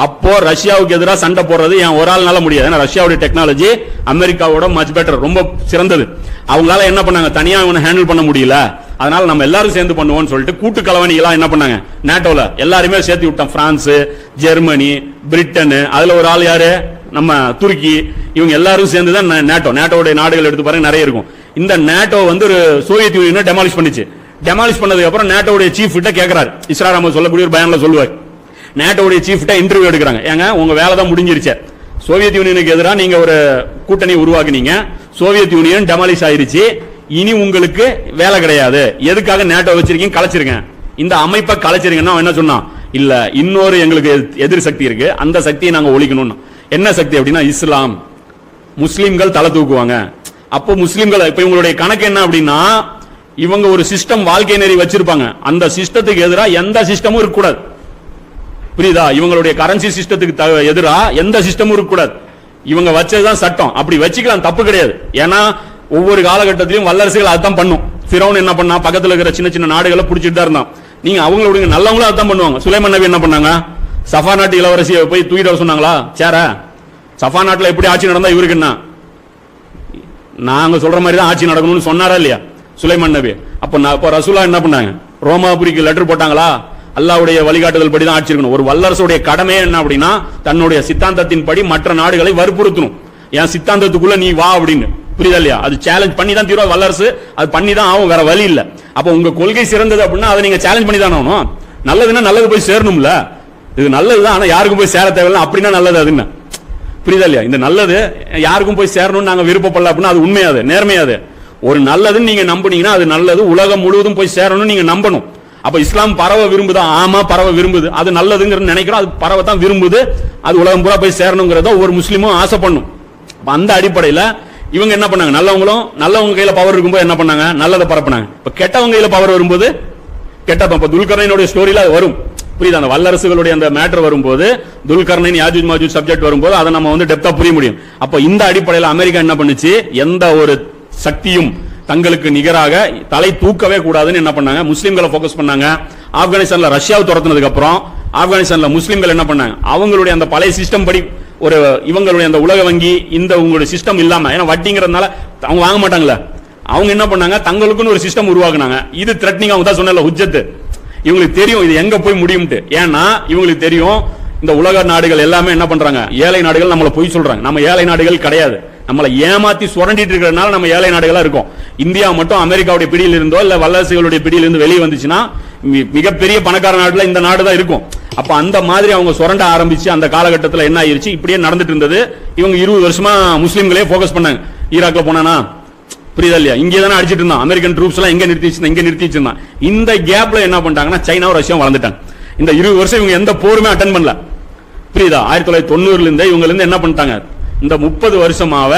[SPEAKER 1] அப்போ ரஷ்யாவுக்கு எதிராக சண்டை போடுறது ஏன் ஒரு ஆள்னால முடியாது. ஏன்னா ரஷ்யாவுடைய டெக்னாலஜி அமெரிக்காவோட மச் பெட்டர், ரொம்ப சிறந்தது. அவங்களால என்ன பண்ணாங்க? தனியா இவனை ஹேண்டில் பண்ண முடியல. அதனால நம்ம எல்லாரும் சேர்ந்து பண்ணுவோம்னு சொல்லிட்டு கூட்டு கலவணிகளா என்ன பண்ணாங்க? நேட்டோல எல்லாருமே சேர்த்து விட்டோம். பிரான்ஸ், ஜெர்மனி, பிரிட்டன், அதுல ஒரு ஆள் யாரு? நம்ம துருக்கி. இவங்க எல்லாரும் சேர்ந்து தான் நேட்டோ. நேட்டோடைய நாடுகள் எடுத்து பாருங்க, நிறைய இருக்கும். இந்த நேட்டோ வந்து ஒரு சோவியத் யூனியனை டெமாலிஷ் பண்ணிச்சு. டெமாலிஷ் பண்ணதுக்கு அப்புறம் நேட்டோடைய சீஃப் கிட்ட கேட்கிறாரு. இஸ்ரா ராம சொல்லக்கூடிய ஒரு பயான்ல சொல்லுவார். நேட்டோடைய சீஃப் கிட்ட இன்டர்வியூ எடுக்கிறாங்க. ஏங்க உங்க வேலை தான் முடிஞ்சிருச்சு. சோவியத் யூனியனுக்கு எதிராக நீங்க ஒரு கூட்டணி உருவாக்குனீங்க. சோவியத் யூனியன் டெமாலிஷ் ஆயிருச்சு. இனி உங்களுக்கு வேலை கிடையாது. எதுக்காக நேட்டோ வச்சிருக்கீங்க? கலைச்சிருங்க. இந்த அமைப்பை கலைச்சிருங்கன்னா என்ன சொன்னா? இல்ல, இன்னொரு எங்களுக்கு எதிர் சக்தி இருக்கு, அந்த சக்தியை நாங்க ஒழிக்கணும். என்ன சக்தி அப்படின்னா இஸ்லாம். முஸ்லிம்கள் தலை தூக்குவாங்க. அப்போ முஸ்லிம்கள் இப்ப இவங்களுடைய கணக்கு என்ன அப்படின்னா, இவங்க ஒரு சிஸ்டம் வாழ்க்கை நெறி வச்சிருப்பாங்க. அந்த சிஸ்டத்துக்கு எதிராக எந்த சிஸ்டமும் இருக்கக்கூடாது. புரியுதா? இவங்களுடைய கரன்சி சிஸ்டத்துக்கு எதிராக எந்த சிஸ்டமும் இருக்கக்கூடாது. இவங்க வச்சதுதான் சட்டம். அப்படி வச்சுக்கலாம், தப்பு கிடையாது. ஏன்னா ஒவ்வொரு காலகட்டத்திலும் வல்லரசுகள் அதுதான் பண்ணும். ஃபிரௌன் என்ன பண்ணா? பக்கத்துல இருக்கிற சின்ன சின்ன நாடுகளை பிடிச்சிட்டு தான் இருந்தான். நீங்க அவங்களுடைய நல்லவங்களும் அதுதான் பண்ணுவாங்க. சுலைமான் நபி என்ன பண்ணாங்க? சஃபா நாட்டு இளவரசியை போய் தூக்கிட்டு வர சொன்னாங்களா? சேர சஃபா நாட்டில் எப்படி ஆட்சி நடந்தா இவருக்கு என்ன? நாங்க சொல்ற மாதிரி தான் ஆட்சி நடக்கணும்னு சொன்னாரா இல்லையா சுலைமான் நபி? அப்ப ரசூலா என்ன பண்ணாங்க? ரோமாபுரிக்கு லெட்டர் போட்டாங்களா? அல்லாஹ்வுடைய வழிகாட்டுதல் படி தான் ஆட்சி இருக்கணும். ஒரு வல்லரசுடைய கடமை என்ன அப்படின்னா, தன்னுடைய சித்தாந்தத்தின் படி மற்ற நாடுகளை வற்புறுத்தணும். என் சித்தாந்தத்துக்குள்ள நீ வா அப்படின்னு. புரியுதா இல்லையா? அது சேலஞ்ச் பண்ணி தான் தீர்வா வல்லரசு. அது பண்ணி தான் ஆகும், வேற வழி இல்ல. அப்ப உங்க கொள்கை சிறந்தது அப்படின்னா அதை நீங்க சேலஞ்ச் பண்ணி தான் ஆகணும். நல்லதுன்னா நல்லது போய் சேரணும்ல. இது நல்லதுதான், ஆனா யாருக்கும் போய் சேர தேவையில்லை. அப்படின்னா நல்லது அது என்ன? புரியுதா இல்லையா? இந்த நல்லது யாருக்கும் போய் சேரணும்னு நாங்க விருப்பப்படல அப்படின்னா அது உண்மையாது, நேர்மையாது. ஒரு நல்லதுன்னு நீங்க நம்புனீங்கன்னா அது நல்லது உலகம் முழுவதும் போய் சேரணும்னு நீங்க நம்பணும். அப்ப இஸ்லாம் பரவ விரும்புதா? ஆமா, பரவ விரும்புது. அது நல்லதுங்கிறது நினைக்கிறோம். அது பரவத்தான் விரும்புது. அது உலகம் பூரா போய் சேரணுங்கிறத ஒரு முஸ்லீமும் ஆசைப்படணும். அந்த அடிப்படையில் இவங்க என்ன பண்ணாங்க? நல்லவங்க கையில பவர் இருக்கும்போது என்ன பண்ணாங்க? நல்லதை பரப்புனாங்க. இப்ப கெட்டவங்க கையில பவர் வரும்போது கெட்டது. இப்ப துல்கர்னைனுடைய ஸ்டோரியில அது வரும். புரியுதா? அந்த வல்லரசுகளுடைய அந்த மேட்டர் வரும்போது, துல்கர்னைன் யாஜூஜ் மாஜூஜ் சப்ஜெக்ட் வரும்போது அதை நம்ம வந்து டெப்தா புரிய முடியும். அப்ப இந்த அடிப்படையில் அமெரிக்கா என்ன பண்ணுச்சு? எந்த ஒரு சக்தியும் தங்களுக்கு நிகராக தலை தூக்கவே கூடாதுன்னு என்ன பண்ணாங்க? முஸ்லிம்களை போக்கஸ் பண்ணாங்க. ஆப்கானிஸ்தான்ல ரஷ்யாவை துரத்துனதுக்கு அப்புறம் ஆப்கானிஸ்தான்ல முஸ்லிம்கள் என்ன பண்ணாங்க? அவங்களுடைய அந்த பழைய சிஸ்டம் படி ஒரு இவங்களுடைய அந்த உலக வங்கி இந்த உங்களுடைய சிஸ்டம் இல்லாம, ஏன்னா வட்டிங்கிறதுனால அவங்க வாங்க மாட்டாங்களே, அவங்க என்ன பண்ணாங்க? தங்களுக்குன்னு ஒரு சிஸ்டம் உருவாக்குனாங்க. இது த்ரெட்னிங். அவங்க தான் சொன்னல ஹுஜ்ஜத். இவங்களுக்கு தெரியும் இது எங்க போய் முடியும்ட்டு. ஏன்னா இவங்களுக்கு தெரியும் இந்த உலக நாடுகள் எல்லாமே என்ன பண்றாங்க? ஏழை நாடுகள் நம்மள போய் சொல்றாங்க. நம்ம ஏழை நாடுகள் கிடையாது. நம்மளை ஏமாத்தி சுரண்டிட்டு இருக்கிறதுனால நம்ம ஏழை நாடுகளா இருக்கோம். இந்தியா மட்டும் அமெரிக்காவுடைய பிடியில் இருந்தோ இல்ல வல்லரசுகளுடைய பிடியில் இருந்து வெளியே வந்துச்சுன்னா மிகப்பெரிய பணக்கார நாட்டுல இந்த நாடு தான் இருக்கும். அப்ப அந்த மாதிரி அவங்க சுரண்ட ஆரம்பிச்சு அந்த காலகட்டத்தில் என்ன ஆயிருச்சு? இப்படியே நடந்துட்டு இருந்தது. இவங்க 20 வருஷமா முஸ்லிம்களே போக்கஸ் பண்ணாங்க. ஈராக்ல போனானா? புரியுதா இல்லையா? இங்கே தானே அடிச்சிட்டு இருந்தான். அமெரிக்கன் ட்ரூப்ஸ் எல்லாம் எங்க நிறுத்தி வச்சிருந்தான். இந்த கேப்ல என்ன பண்ணிட்டாங்கன்னா சைனாவும் ரஷ்யாவும் வளர்ந்துட்டாங்க. இந்த 20 வருஷம் இவங்க எந்த போருமே அட்டன் பண்ணல. புரியுதா? 1990 இருந்து இவங்க இருந்து என்ன பண்ணிட்டாங்க? இந்த 30 வருஷமாவ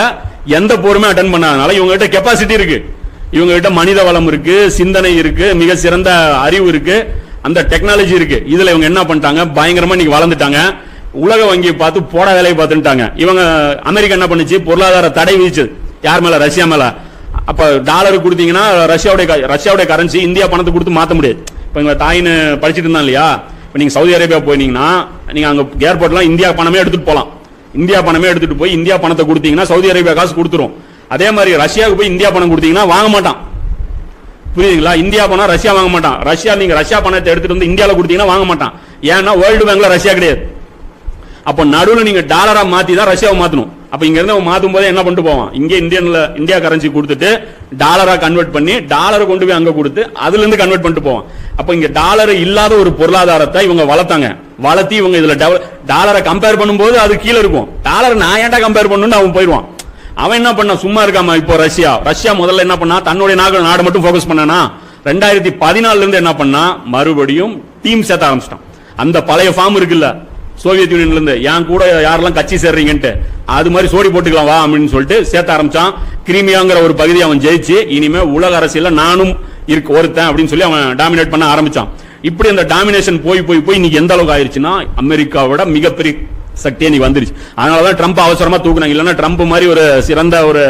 [SPEAKER 1] எந்த போருமே அட்டன் பண்ணாதனால இவங்க கிட்ட கெப்பாசிட்டி இருக்கு, இவங்க கிட்ட மனித வளம் இருக்கு, சிந்தனை இருக்கு, மிக சிறந்த அறிவு இருக்கு, அந்த டெக்னாலஜி இருக்கு. இதுல இவங்க என்ன பண்ணிட்டாங்க? பயங்கரமா இன்னைக்கு வளர்ந்துட்டாங்க. உலக வங்கியை பார்த்து போட வேலையை பார்த்துட்டாங்க. இவங்க அமெரிக்கா என்ன பண்ணுச்சு? பொருளாதார தடை விதிச்சது. யார் மேல? ரஷ்யா மேல. அப்ப டாலர் கொடுத்தீங்கன்னா ரஷ்யாவுடைய கரன்சி இந்தியா பணத்தை கொடுத்து மாத்த முடியாது. இப்ப எங்க தாயின்னு படிச்சுட்டு இருந்தா இல்லையா? இப்ப நீங்க சவுதி அரேபியா போனீங்கன்னா நீங்க அங்க ஏர்போர்ட்லாம் இந்தியா பணமே எடுத்துட்டு போலாம். இந்தியா பணமே எடுத்துட்டு போய் இந்தியா பணத்தை கொடுத்தீங்கன்னா சவுதி அரேபியா காசு கொடுத்துரும். அதே மாதிரி ரஷ்யாவுக்கு போய் இந்தியா பணம் கொடுத்தீங்கன்னா வாங்க மாட்டான். புரியுதுங்களா? இந்தியா பணம் ரஷ்யா வாங்க மாட்டான். நீங்க ரஷ்யா பணத்தை எடுத்துட்டு வந்து இந்தியாவில் கொடுத்தீங்கன்னா வாங்க மாட்டான். ஏன்னா வேர்ல்டு பேங்க்ல ரஷ்யா கிடையாது. அப்ப நடுவில் நீங்க டாலரா மாத்தி தான் ரஷ்யாவை மாத்தணும். அப்ப இங்க இருந்து மாத்தும் போது என்ன பண்ணிட்டு போவான்? இங்க இந்தியா கரன்சி கொடுத்துட்டு டாலரா கன்வெர்ட் பண்ணி டாலரை கொண்டு போய் அங்க கொடுத்து அதுல இருந்து கன்வெர்ட் பண்ணிட்டு போவான். அப்ப இங்க டாலர் இல்லாத ஒரு பொருளாதாரத்தை இவங்க வளர்த்தாங்க. வளர்த்தி இவங்க இதுல டாலரை கம்பேர் பண்ணும்போது அது கீழே இருக்கும். டாலர் நான் ஏன்டா கம்பேர் பண்ணணும்னு அவன் போயிடுவான். அவன் என்ன பண்ண? சும்மா இருக்காம இப்போ ரஷ்யா முதல்ல என்ன பண்ணா? தன்னுடைய நாடு மட்டும் போக்கஸ் பண்ணா. 2014 இருந்து என்ன பண்ணா? மறுபடியும் டீம் சேர்த்த ஆரம்பிச்சிட்டான். அந்த பழைய ஃபார்ம் இருக்குல்ல, சோவியத் யூனியன்ல இருந்து என் கூட யாரெல்லாம் கட்சி சேர்றீங்கன்ட்டு அது மாதிரி சோடி போட்டுக்கலாம் வா அப்படின்னு சொல்லிட்டு சேர்த்த ஆரம்பிச்சான். கிரீமியாங்கிற ஒரு பகுதி அவன் ஜெயிச்சு இனிமே உலக அரசியல் நானும் இருக்கு ஒருத்தன் அப்படின்னு சொல்லி அவன் டாமினேட் பண்ண ஆரம்பிச்சான். இப்படி அந்த டாமினேஷன் போய் போய் போய் இன்னைக்கு எந்த அளவுக்கு ஆயிருச்சுன்னா அமெரிக்காவோட மிகப்பெரிய சக்தியை நீ வந்துருச்சு. அதனாலதான் ட்ரம்ப் அவசரமா தூக்குனாங்க. இல்லைன்னா ட்ரம்ப் மாதிரி ஒரு சிறந்த ஒரு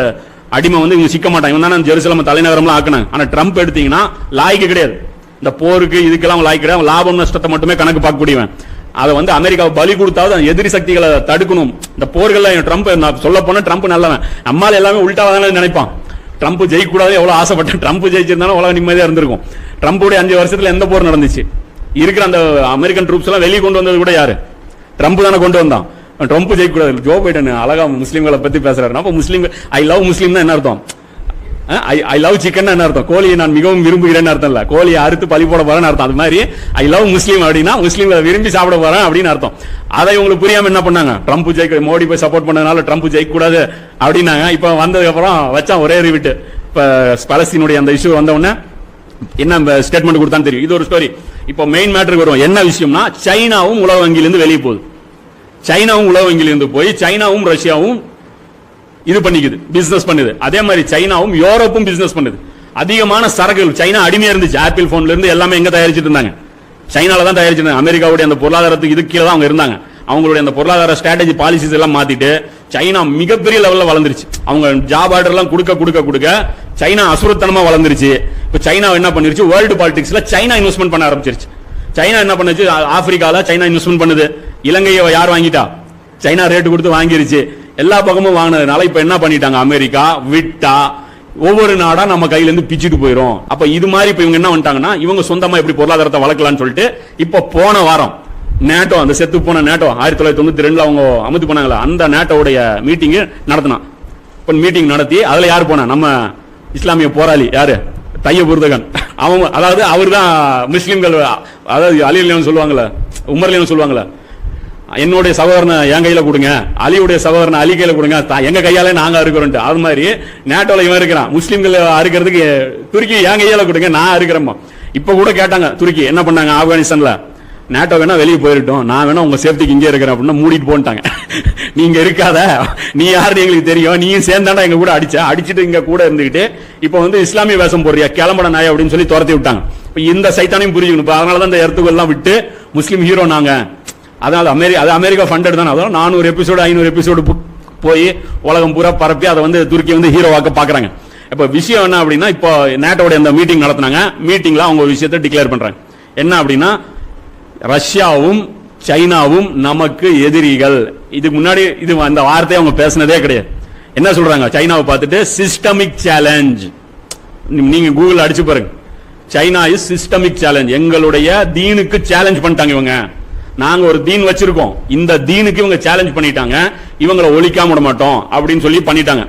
[SPEAKER 1] அடிமை வந்து இவங்க சிக்க மாட்டாங்க. இவன் தான் ஜெருசலம் தலைநகரம்லாம் ஆக்குனாங்க. ஆனா ட்ரம்ப் எடுத்தீங்கன்னா லாய்க்கு கிடையாது, இந்த போருக்கு இதுக்கெல்லாம் லாய்க்கு கிடையாது. லாபம் நஷ்டத்தை மட்டுமே கணக்கு பார்க்கக்கூடியவன். அதை வந்து அமெரிக்காவை பலி கொடுத்தாவது எதிரி சக்திகளை தடுக்கணும். இந்த போர்கள் ட்ரம்ப் சொல்ல போனா ட்ரம்ப் நல்லவன், நம்மால எல்லாமே உள்டாவதான நினைப்பான். ட்ரம்ப் ஜெயிக்க கூடாது எவ்வளவு ஆசைப்பட்டேன். ட்ரம்ப் ஜெயிச்சிருந்தாலும் உலக நிம்மதியா இருந்திருக்கும். ட்ரம்ப்புடைய 5 வருஷத்துல எந்த போர் நடந்துச்சு? இருக்கிற அந்த அமெரிக்கன் ட்ரூப்ஸ் எல்லாம் வெளியே கொண்டு வந்தது கூட யாரு? ட்ரம்ப் தானே கொண்டு வந்தான். ட்ரம்ப் ஜெயிக்க கூடாது. ஜோ பைடன் அழகா முஸ்லீம்களை பத்தி பேசுறாரு. அப்ப முஸ்லீம் ஐ லவ் முஸ்லீம் என்ன அர்த்தம்? ஐ லவ் சிக்கன் என்ன அர்த்தம்? கோழியை நான் மிகவும் விரும்புகிறேன்னு அர்த்தம் இல்ல, கோழியை அறுத்து பலி போட போறேன்னு அர்த்தம். அது மாதிரி ஐ லவ் முஸ்லீம் அப்படின்னா முஸ்லீம்களை விரும்பி சாப்பிட போறேன் அப்படின்னு அர்த்தம். அதை உங்களுக்கு புரியாம என்ன பண்ணாங்க? ட்ரம்ப் ஜெயிக்க, மோடி போய் சப்போர்ட் பண்ணதுனால ட்ரம்ப் ஜெயிக்க கூடாது அப்படின்னாங்க. இப்ப வந்ததுக்கு அப்புறம் வச்சா ஒரே ரிவிட்டு. இப்ப பலஸ்தீனுடைய அந்த இஷ்யூ வந்த உடனே என்ன ஸ்டேட்மெண்ட் கொடுத்தான்னு தெரியும். இது ஒரு ஸ்டோரி. இப்போ மெயின் மேட்டருக்கு வரும். என்ன விஷயம்னா சைனாவும் உலக வங்கியிலிருந்து வெளியே போகுது. சைனாவும் உலக வங்கியிலிருந்து போய் சைனாவும் ரஷ்யாவும் இது பண்ணிக்குது, பிசினஸ் பண்ணுது. அதே மாதிரி சைனாவும் யூரோப்பும் பிசினஸ் பண்ணுது. அதிகமான சரக்குகள் சைனா அடிமையா இருந்துச்சு. ஆப்பிள் போன்ல இருந்து எல்லாமே எங்க தயாரிச்சிட்டு இருந்தாங்க? சைனால தான் தயாரிச்சிருந்தாங்க. அமெரிக்காவுடைய அந்த பொருளாதாரத்துக்கு இது கீழே தான் அவங்க இருந்தாங்க. அவங்களுடைய அந்த பொருளாதார ஸ்ட்ராட்டஜி பாலிசிஸ் எல்லாம் மாத்திட்டு சைனா மிகப்பெரிய லெவல்ல வளர்ந்துருச்சு. அவங்க ஜாப் ஆர்டர் எல்லாம் கொடுக்க கொடுக்க கொடுக்க சைனா அசுரத்தனமா வளர்ந்துருச்சு. இப்ப சைனா என்ன பண்ணிருச்சு? வேர்ல்டு பாலிடிக்ஸ்ல சைனா இன்வெஸ்ட்மெண்ட் பண்ண ஆரம்பிச்சிருச்சு. சைனா என்ன பண்ணுச்சு? ஆப்பிரிக்கால சைனா இன்வெஸ்ட்மெண்ட் பண்ணுது. இலங்கையை யார் வாங்கிட்டா? சைனா ரேட்டு கொடுத்து வாங்கிருச்சு. எல்லா பக்கமும் வாங்கினதுனால இப்ப என்ன பண்ணிட்டாங்க? அமெரிக்கா விட்டா ஒவ்வொரு நாடா நம்ம கையில இருந்து பிச்சுட்டு போயிரும். அப்ப இது மாதிரி இப்ப இவங்க என்ன பண்ணிட்டாங்கன்னா இவங்க சொந்தமா எப்படி பொருளாதாரத்தை வளர்க்கலாம்னு சொல்லிட்டு இப்ப போன வாரம் நேட்டோ, அந்த செத்து போன நேட்டோ 1992 அவங்க அமைத்து போனாங்களா, அந்த நேட்டோடைய மீட்டிங் நடத்தினான். இப்ப மீட்டிங் நடத்தி அதுல யாரு போனா? நம்ம இஸ்லாமிய போராளி யாரு? தையப் உர்தகன். அவங்க அதாவது அவர் தான் முஸ்லிம்கள், அதாவது அலிலியன் சொல்லுவாங்கல்ல, உமர்லியன் சொல்லுவாங்கல்ல, என்னுடைய சகோதரனை என் கையில கொடுங்க, அலியுடைய சகோதரனை அலி கையில கொடுங்க, எங்க கையாலே நாங்க அறுக்கிறோம். அது மாதிரி நேட்டோல இவன் இருக்கிறான். முஸ்லிம்கள் அறுக்கிறதுக்கு துருக்கி என் கையால கொடுங்க, நான் அறுக்கிறேன். இப்ப கூட கேட்டாங்க துருக்கி என்ன பண்ணாங்க? ஆப்கானிஸ்தான்ல நேட்டோ வேணா வெளியே போயிட்டோம், நான் வேணா உங்க சேஃப்டிக்கு இங்கே இருக்கிறேன் அப்படின்னா மூடிட்டு போட்டாங்க. நீங்க இருக்காத, நீ யாருன்னு எங்களுக்கு தெரியும், நீயும் சேர்ந்தாண்டா எங்க கூட அடிச்சுட்டு இங்க கூட இருந்துகிட்டு இப்ப வந்து இஸ்லாமிய வேஷம் போடுறியா, கிளம்பட நாய் அப்படின்னு சொல்லி துரத்தி விட்டாங்க. இந்த சைத்தானையும் புரிஞ்சுக்கணும். அதனாலதான் இந்த இடத்துக்கெல்லாம் விட்டு முஸ்லீம் ஹீரோ நாங்க. அதனால அமெரிக்கா ஃபண்டட் தான். அதான் 400 எபிசோடு 500 எபிசோடு போய் உலகம் பூரா பரப்பி அதை வந்து துருக்கி வந்து ஹீரோவாக்க பாக்குறாங்க. இப்ப விஷயம் என்ன அப்படின்னா, இப்போ நேட்டோட இந்த மீட்டிங் நடத்தினாங்க. மீட்டிங்ல அவங்க ஒரு விஷயத்தை டிக்ளேர் பண்றாங்க. என்ன அப்படின்னா, ரஷ்யாவும் சைனாவும் நமக்கு எதிரிகள். இதுக்கு முன்னாடி இது அந்த வார்த்தையை அவங்க பேசினதே கிடையாது. என்ன சொல்றாங்க? சைனாவை பார்த்துட்டு சிஸ்டமிக் சேலஞ்ச். நீங்க கூகுள் அடிச்சு பாருங்க, சைனா இஸ் சிஸ்டமிக் சேலஞ்ச். எங்களுடைய தீனுக்கு சேலஞ்ச் பண்ணிட்டாங்க இவங்க. நாங்க ஒரு தீன் வச்சிருக்கோம், இந்த தீனுக்கு இவங்க சேலஞ்ச் பண்ணிட்டாங்க, இவங்களை ஒழிக்காம விட மாட்டோம் அப்படின்னு சொல்லி பண்ணிட்டாங்க.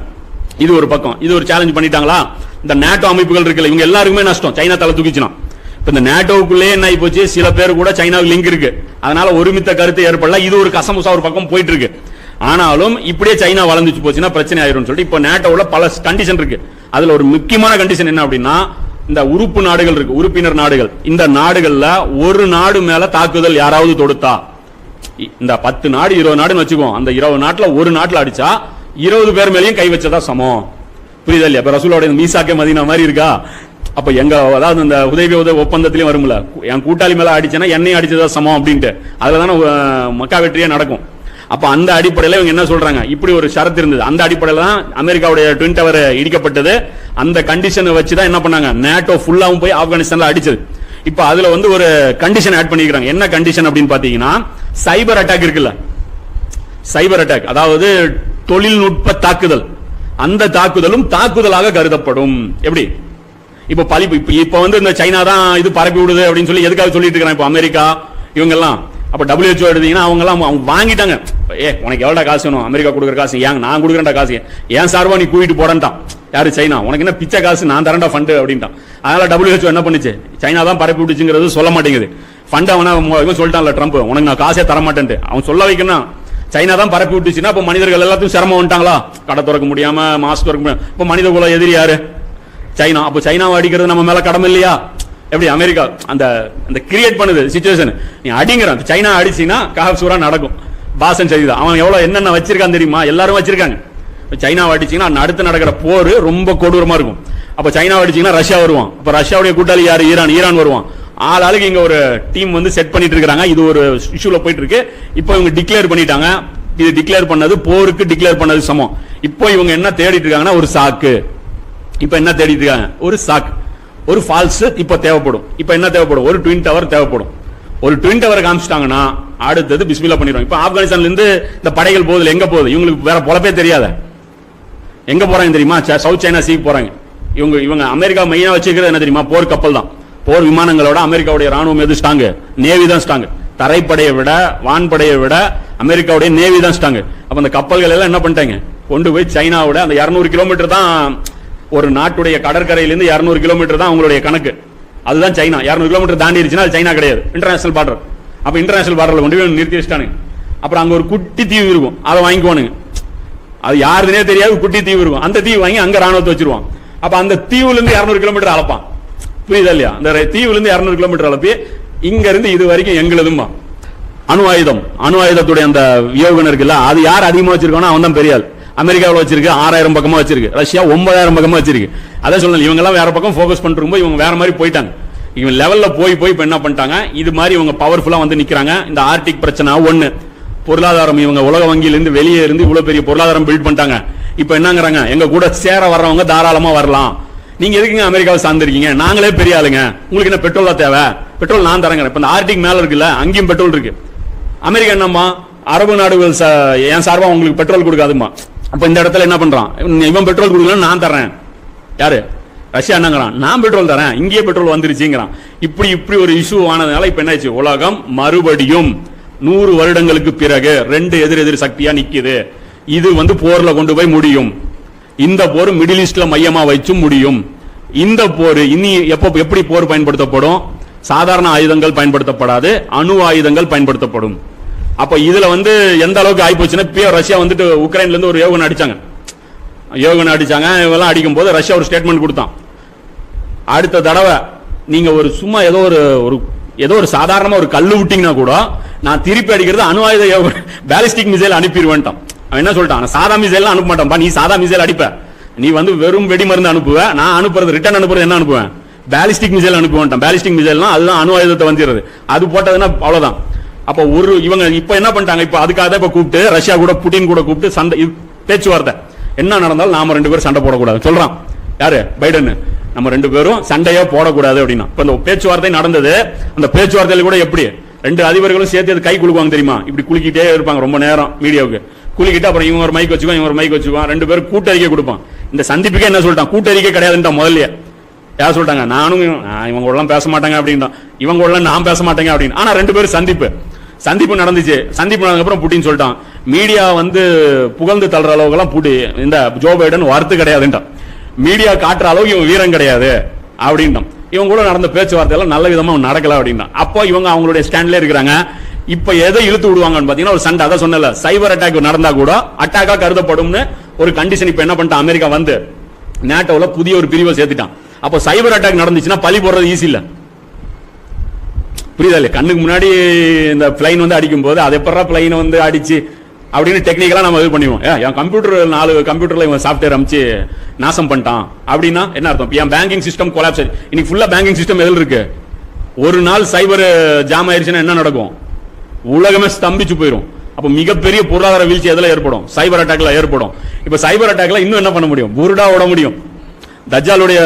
[SPEAKER 1] இது ஒரு பக்கம். இது ஒரு சேலஞ்ச் பண்ணிட்டாங்களா? இந்த நேட்டோ அமைப்புகள் இருக்குல்ல, இவங்க எல்லாருக்குமே நஷ்டம். சைனா தலை தூக்கிச்சுனா இப்ப இந்த நேட்டோவுக்குள்ளே என்ன ஆகி போச்சு? சில பேர் கூட சைனாவுக்கு லிங்க் இருக்கு, அதனால ஒருமித்த கருத்து ஏற்படல. இது ஒரு கசமுசா ஒரு பக்கம் போயிட்டு இருக்கு. ஆனாலும் இப்படியே சைனா வளர்ந்துச்சு போச்சுன்னா பிரச்சனை ஆயிரும் சொல்லிட்டு இப்ப நேட்டோல பல கண்டிஷன் இருக்கு. அதுல ஒரு முக்கியமான கண்டிஷன் என்ன அப்படின்னா, இந்த உறுப்பு நாடுகள் இருக்கு, உறுப்பினர் நாடுகள். இந்த நாடுகள்ல ஒரு நாடு மேல தாக்குதல் யாராவது தொடுத்தா, இந்த 10 நாடு 20 நாடுன்னு வச்சுக்கோம், அந்த 20 நாட்டுல ஒரு நாட்டுல அடிச்சா 20 பேர் மேலேயும் கை வச்சதா சமம். புரியுதா இல்லையா? இப்ப ரசூலோட மீசாக்கே மதீனா மாதிரி இருக்கா? அப்ப எங்க அதாவது இந்த உதவி ஒப்பந்தத்திலயும் வரும்ல, என் கூட்டாளி மேல அடிச்சேன்னா என்னையும் அடிச்சதா சமம் அப்படின்ட்டு. அதுலதானே மக்கா வெற்றியே நடக்கும். அப்ப அந்த அடிப்படையில இவங்க என்ன சொல்றாங்க? இப்படி ஒரு ஷரத்து இருந்தது. அந்த அடிப்படையில தான் அமெரிக்காவுடைய ட்வின் டவர் இடிக்கப்பட்டது. அந்த கண்டிஷனை வச்சுதான் என்ன பண்ணாங்க? நேட்டோ ஃபுல்லாவும் போய் ஆப்கானிஸ்தான்ல அடிச்சது. இப்ப அதுல வந்து ஒரு கண்டிஷன் ஆட் பண்ணிக்கிறாங்க. என்ன கண்டிஷன் அப்படின்னு பாத்தீங்கன்னா, சைபர் அட்டாக் இருக்குல்ல, சைபர் அட்டாக் அதாவது தொழில்நுட்ப தாக்குதல், அந்த தாக்குதலும் தாக்குதலாக கருதப்படும். எப்படி? இப்ப வந்து இந்த சைனா தான் இது பரப்பி விடுது அப்படின்னு சொல்லி எதுக்காக சொல்லிட்டு இருக்காங்க இப்ப அமெரிக்கா இவங்க எல்லாம். அப்ப WHO எடுத்தீங்கன்னா அவங்க எல்லாம் வாங்கிட்டாங்க. உனக்கு எவ்வளவு காசு வேணும்? அமெரிக்கா கொடுக்குற காசு ஏங்க நான் கொடுக்குறேன்டா காசு, ஏன் சார்பா நீ கூட்டிட்டு போறேன்ட்டான். யாரு? சைனா. உனக்கு என்ன பிச்சை காசு, நான் தரேன்டா ஃபண்டு அப்படின்ட்டான். அதனால WHO என்ன பண்ணுச்சு? சைனா தான் பரப்பி விட்டுச்சுங்கிறது சொல்ல மாட்டேங்குது. ஃபண்ட் அவனா சொல்லிட்டான்ல ட்ரம்ப், உனக்கு நான் காசே தர மாட்டேன்ட்டு. அவன் சொல்ல வைக்கணும் சைனா தான் பரப்பி விட்டுச்சுன்னா இப்ப மனிதர்கள் எல்லாத்தையும் சிரமம் வந்துட்டாங்களா? கடை திறக்க முடியாம, மாஸ்க் திறக்க முடியாம. இப்ப மனித குல எதிரி யாரு? சைனா. அப்ப சைனாவை அடிக்கிறது நம்ம மேல கடமை இல்லையா? எப்படி அமெரிக்கா அந்த அந்த கிரியேட் பண்ணுது சிச்சுவேஷன். நீ அடிங்கிறான், சைனா அடிச்சீங்கன்னா காசூரா நடக்கும். பாசன் சரிதான், அவன் எவ்வளவு என்னென்ன வச்சிருக்கான் தெரியுமா? எல்லாரும் வச்சிருக்காங்க. சைனா அடிச்சீங்கன்னா அடுத்து நடக்கிற போர் ரொம்ப கொடூரமா இருக்கும். அப்ப சைனா அடிச்சீங்கன்னா ரஷ்யா வருவான். அப்ப ரஷ்யாவுடைய கூட்டாளி யாரு? ஈரான் வருவான். ஆளுக்கு இங்க ஒரு டீம் வந்து செட் பண்ணிட்டு இருக்காங்க. இது ஒரு இஷ்யூல போயிட்டு இருக்கு. இப்போ இவங்க டிக்ளேர் பண்ணிட்டாங்க. இது டிக்ளேர் பண்ணது போருக்கு டிக்ளேர் பண்ணது சமம். இப்போ இவங்க என்ன தேடிட்டு இருக்காங்கன்னா ஒரு சாக்கு. இப்ப என்ன தேடிட்டு இருக்காங்க? ஒரு சாக்கு, ஒரு ஃபால்ஸ் இப்ப தேவைப்படும். இப்ப என்ன தேவைப்படும்? ஒரு ட்வின் டவர் தேவைப்படும். ஒரு ட்வின் டவர் காமிச்சிட்டாங்கன்னா அடுத்தது பிஸ்மில்லா பண்ணிடுவாங்க. இப்ப ஆப்கானிஸ்தான்ல இருந்து இந்த படைகள் போகுது, எங்க போகுது? இவங்களுக்கு வேற பொழப்பே தெரியாத. எங்க போறாங்க தெரியுமா? சவுத் சைனா சீக்கு போறாங்க. இவங்க அமெரிக்கா மெயினா வச்சிருக்கிறது என்ன தெரியுமா? போர் கப்பல் தான். போர் விமானங்களோட அமெரிக்காவுடைய ராணுவம் எது ஸ்ட்ராங்? நேவி தான் ஸ்ட்ராங். தரைப்படையை விட வான்படையை விட அமெரிக்காவுடைய நேவி தான் ஸ்ட்ராங். அப்ப அந்த கப்பல்கள் எல்லாம் என்ன பண்ணிட்டாங்க? கொண்டு போய் சைனாவோட அந்த 200 கிலோமீட்டர் தான் ஒரு நாட்டுடைய கடற்கரையிலிருந்து 200 கிலோமீட்டர் தான் அவங்களுடைய கணக்கு. அதுதான் சைனா. 200 கிலோமீட்டர் தாண்டிடுச்சுன்னா அது சைனா கிடையாது, இன்டர்நேஷனல் பார்டர். அப்ப இன்டர்நேஷனல் பார்டர்ல கொண்டு போய் நிறுத்தி வச்சுட்டானுங்க. அப்புறம் அங்க ஒரு குட்டி தீவு இருக்கும், அதை வாங்கிக்குவானுங்க. அது யாருன்னே தெரியாது, குட்டி தீவு இருக்கும். அந்த தீவு வாங்கி அங்க ராணுவத்தை வச்சிருவான். அப்ப அந்த தீவுல இருந்து 200 கிலோமீட்டர் அளப்பான். புரியுதா இல்லையா? அந்த தீவுல இருந்து 200 கிலோமீட்டர் அளப்பி இங்க இருந்து இது வரைக்கும் எங்களுதுமா. அணு ஆயுதத்துடைய அந்த ஏவுகணை இருக்குல்ல, அது யார் அதிகமா வச்சிருக்கானோ அவன் தான் பெரிய ஆள். அமெரிக்காவில் வச்சிருக்கு 6000 பக்கமா வச்சிருக்கு, ரஷ்யா 9000 பக்கமா வச்சிருக்கு. அதான் சொல்லணும், இவங்க எல்லாம் வேற பக்கம் போக்கஸ் பண்ணிருக்கும் போது இவங்க வேற மாதிரி போயிட்டாங்க. இவங்க லெவல்ல போய் இப்ப என்ன பண்ணிட்டாங்க? இது மாதிரி இவங்க பவர்ஃபுல்லா வந்து நிக்கிறாங்க. இந்த ஆர்டிக் பிரச்சனை ஒண்ணு, பொருளாதாரம் இவங்க உலக வங்கியிலிருந்து வெளியே இருந்து இவ்வளவு பெரிய பொருளாதாரம் பில்ட் பண்ணிட்டாங்க. இப்ப என்னங்கிறாங்க? எங்க கூட சேர வர்றவங்க தாராளமா வரலாம். நீங்க எதுக்குங்க அமெரிக்காவை சார்ந்திருக்கீங்க? நாங்களே பெரிய ஆளுங்க, உங்களுக்கு என்ன பெட்ரோலா தேவை? பெட்ரோல் நான் தரேங்க. இப்ப இந்த ஆர்டிக் மேல இருக்குல்ல, அங்கேயும் பெட்ரோல் இருக்கு. அமெரிக்கா என்னம்மா? அரபு நாடுகள் என் சார்பா உங்களுக்கு பெட்ரோல் கொடுக்காதுமா. அப்ப இந்த இடத்துல என்ன பண்றான்? இவன் பெட்ரோல் கொடுக்கல, நான் தரேன். யாரு? ரஷ்யா என்னங்கிறான்? நான் பெட்ரோல் தரேன், இங்கேயே பெட்ரோல் வந்துருச்சுங்கிறான். இப்படி ஒரு இஷ்யூ ஆனதுனால இப்ப என்ன ஆச்சு? உலகம் மறுபடியும் 100 வருடங்களுக்கு பிறகு 2 எதிர் சக்தியா நிக்குது. இது வந்து போர்ல கொண்டு போய் முடியும். இந்த போர் மிடில் ஈஸ்ட்ல மையமா வச்சு முடியும். இந்த போர் இனி எப்படி போர் பயன்படுத்தப்படும்? சாதாரண ஆயுதங்கள் பயன்படுத்தப்படாது, அணு ஆயுதங்கள் பயன்படுத்தப்படும். அப்ப இதுல வந்து எந்த அளவுக்கு ஆயிப்போச்சுன்னா, ரஷ்யா வந்துட்டு உக்ரைன்ல இருந்து ஒரு ஏவுகணை அடிச்சாங்க. இவெல்லாம் அடிக்கும் போது ரஷ்யா ஒரு ஸ்டேட்மெண்ட் கொடுத்தான். அடுத்த தடவை நீங்க ஒரு சும்மா ஏதோ ஒரு சாதாரணமா ஒரு கல்லு விட்டீங்கன்னா கூட நான் திருப்பி அடிக்கிறது அணு ஆயுத பேலிஸ்டிக் மிசைல் அனுப்பிடுவேன். அவன் என்ன சொல்லிட்டான்? சாதா மிசைல் அனுப்ப மாட்டான்பா, நீ சாதா மிசைல் அடிப்ப, நீ வந்து வெறும் வெடி மருந்து அனுப்புவ, நான் அனுப்புறது ரிட்டர்ன் அனுப்புறது என்ன அனுப்புவேன்? பேலிஸ்டிக் மிசைல் அனுப்புவேன். பேலிஸ்டிக் மிசைல்னா அதுதான் அணு ஆயுதத்தை வந்துடுறது. அது போட்டதுன்னா அவ்வளவுதான். அப்ப இவங்க இப்ப என்ன பண்ணிட்டாங்க? இப்ப அதுக்காக இப்ப கூப்பிட்டு ரஷ்யா கூட புட்டின் கூட கூப்பிட்டு சண்டை பேச்சுவார்த்தை. என்ன நடந்தாலும் நாம 2 பேரும் சண்டை போடக்கூடாது சொல்றான். யாரு? பைடன். நம்ம 2 பேரும் சண்டையே போடக்கூடாது அப்படின்னா. இப்ப இந்த பேச்சுவார்த்தை நடந்தது. அந்த பேச்சுவார்த்தையில கூட எப்படி 2 அதிபர்களும் சேர்த்து கை குலுக்குவாங்க தெரியுமா? இப்படி குலுக்கிட்டே இருப்பாங்க ரொம்ப நேரம் மீடியாவுக்கு. குலுக்கிட்டு அப்புறம் இவங்க ஒரு மைக் வச்சுக்குவான், இவங்க ஒரு மைக் வச்சுக்குவான். 2 பேரும் கூட்டறிக்கை கொடுப்பான். இந்த சந்திப்புக்கே என்ன சொல்லிட்டான்? கூட்டறிக்கை கிடையாதுன்னு முதல்ல யார் சொல்லிட்டாங்க? நானும் இவங்க எல்லாம் பேச மாட்டாங்க அப்படின்னா, இவங்க எல்லாம் நான் பேச மாட்டேங்க அப்படின்னு. ஆனா 2 பேரும் சந்திப்பு நடந்துச்சு. சந்திப்பு நடந்த அப்புறம் புட்டின் சொல்லிட்டான், மீடியா வந்து புகழ்ந்து தள்ளுற அளவுக்கு எல்லாம் இந்த ஜோ பைடன் வார்த்தை கிடையாதுன்றான். மீடியா காட்டுற அளவுக்கு இவங்க வீரம் கிடையாது அப்படின்ட்டான். இவங்க கூட நடந்த பேச்சுவார்த்தை எல்லாம் நல்ல விதமா நடக்கல அப்படின்னா. அப்போ இவங்க அவங்களுடைய ஸ்டாண்ட்ல இருக்கிறாங்க. இப்ப எதை இழுத்து விடுவாங்கன்னு பாத்தீங்கன்னா ஒரு சண்டை. அதான் சொன்னல, சைபர் அட்டாக் நடந்தா கூட அட்டாக்கா கருதப்படும்னு ஒரு கண்டிஷன் இப்ப என்ன பண்ணிட்டான்? அமெரிக்கா வந்து நேட்டோல புதிய ஒரு பிரிவை சேர்த்துட்டான். அப்போ சைபர் அட்டாக் நடந்துச்சுன்னா பழி போடுறது ஈஸி இல்ல. புரியுதா இல்லையா? கண்ணுக்கு முன்னாடி இந்த பிளைன் வந்து அடிக்கும் போது அது எப்படா பிளைன் வந்து அடிச்சு அப்படின்னு டெக்னிக்கலா நம்ம இது பண்ணுவோம். என் கம்ப்யூட்டர் 4 கம்ப்யூட்டர்ல இவன் சாஃப்ட்வேர் அமைச்சு நாசம் பண்ணிட்டான் அப்படின்னா என்ன அர்த்தம்? என் பேங்கிங் சிஸ்டம் கொலாப்ஸ். இன்னைக்கு ஃபுல்லா பேங்கிங் சிஸ்டம் எதில் இருக்கு? ஒரு நாள் சைபர் ஜாம் ஆயிருச்சுன்னா என்ன நடக்கும்? உலகமே ஸ்தம்பிச்சு போயிடும். அப்ப மிகப்பெரிய பொருளாதார வீழ்ச்சி எதுல ஏற்படும்? சைபர் அட்டாக்ல ஏற்படும். இப்ப சைபர் அட்டாக்ல இன்னும் என்ன பண்ண முடியும்? புருடா ஓட முடியும். தஜ்ஜாலுடைய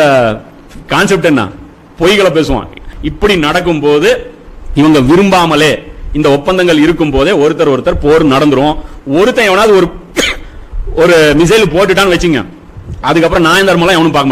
[SPEAKER 1] கான்செப்ட் என்ன? பொய்களை பேசுவான். இப்படி நடக்கும் போது இவங்க விரும்பாமலே இந்த ஒப்பந்தங்கள் இருக்கும் போதே ஒருத்தர் போர் நடந்துரும். ஒருத்தன் எவனாவது ஒரு மிசைல் போட்டுட்டான்னு வச்சுங்க, அதுக்கப்புறம் நான் இந்த எவனும் பார்க்க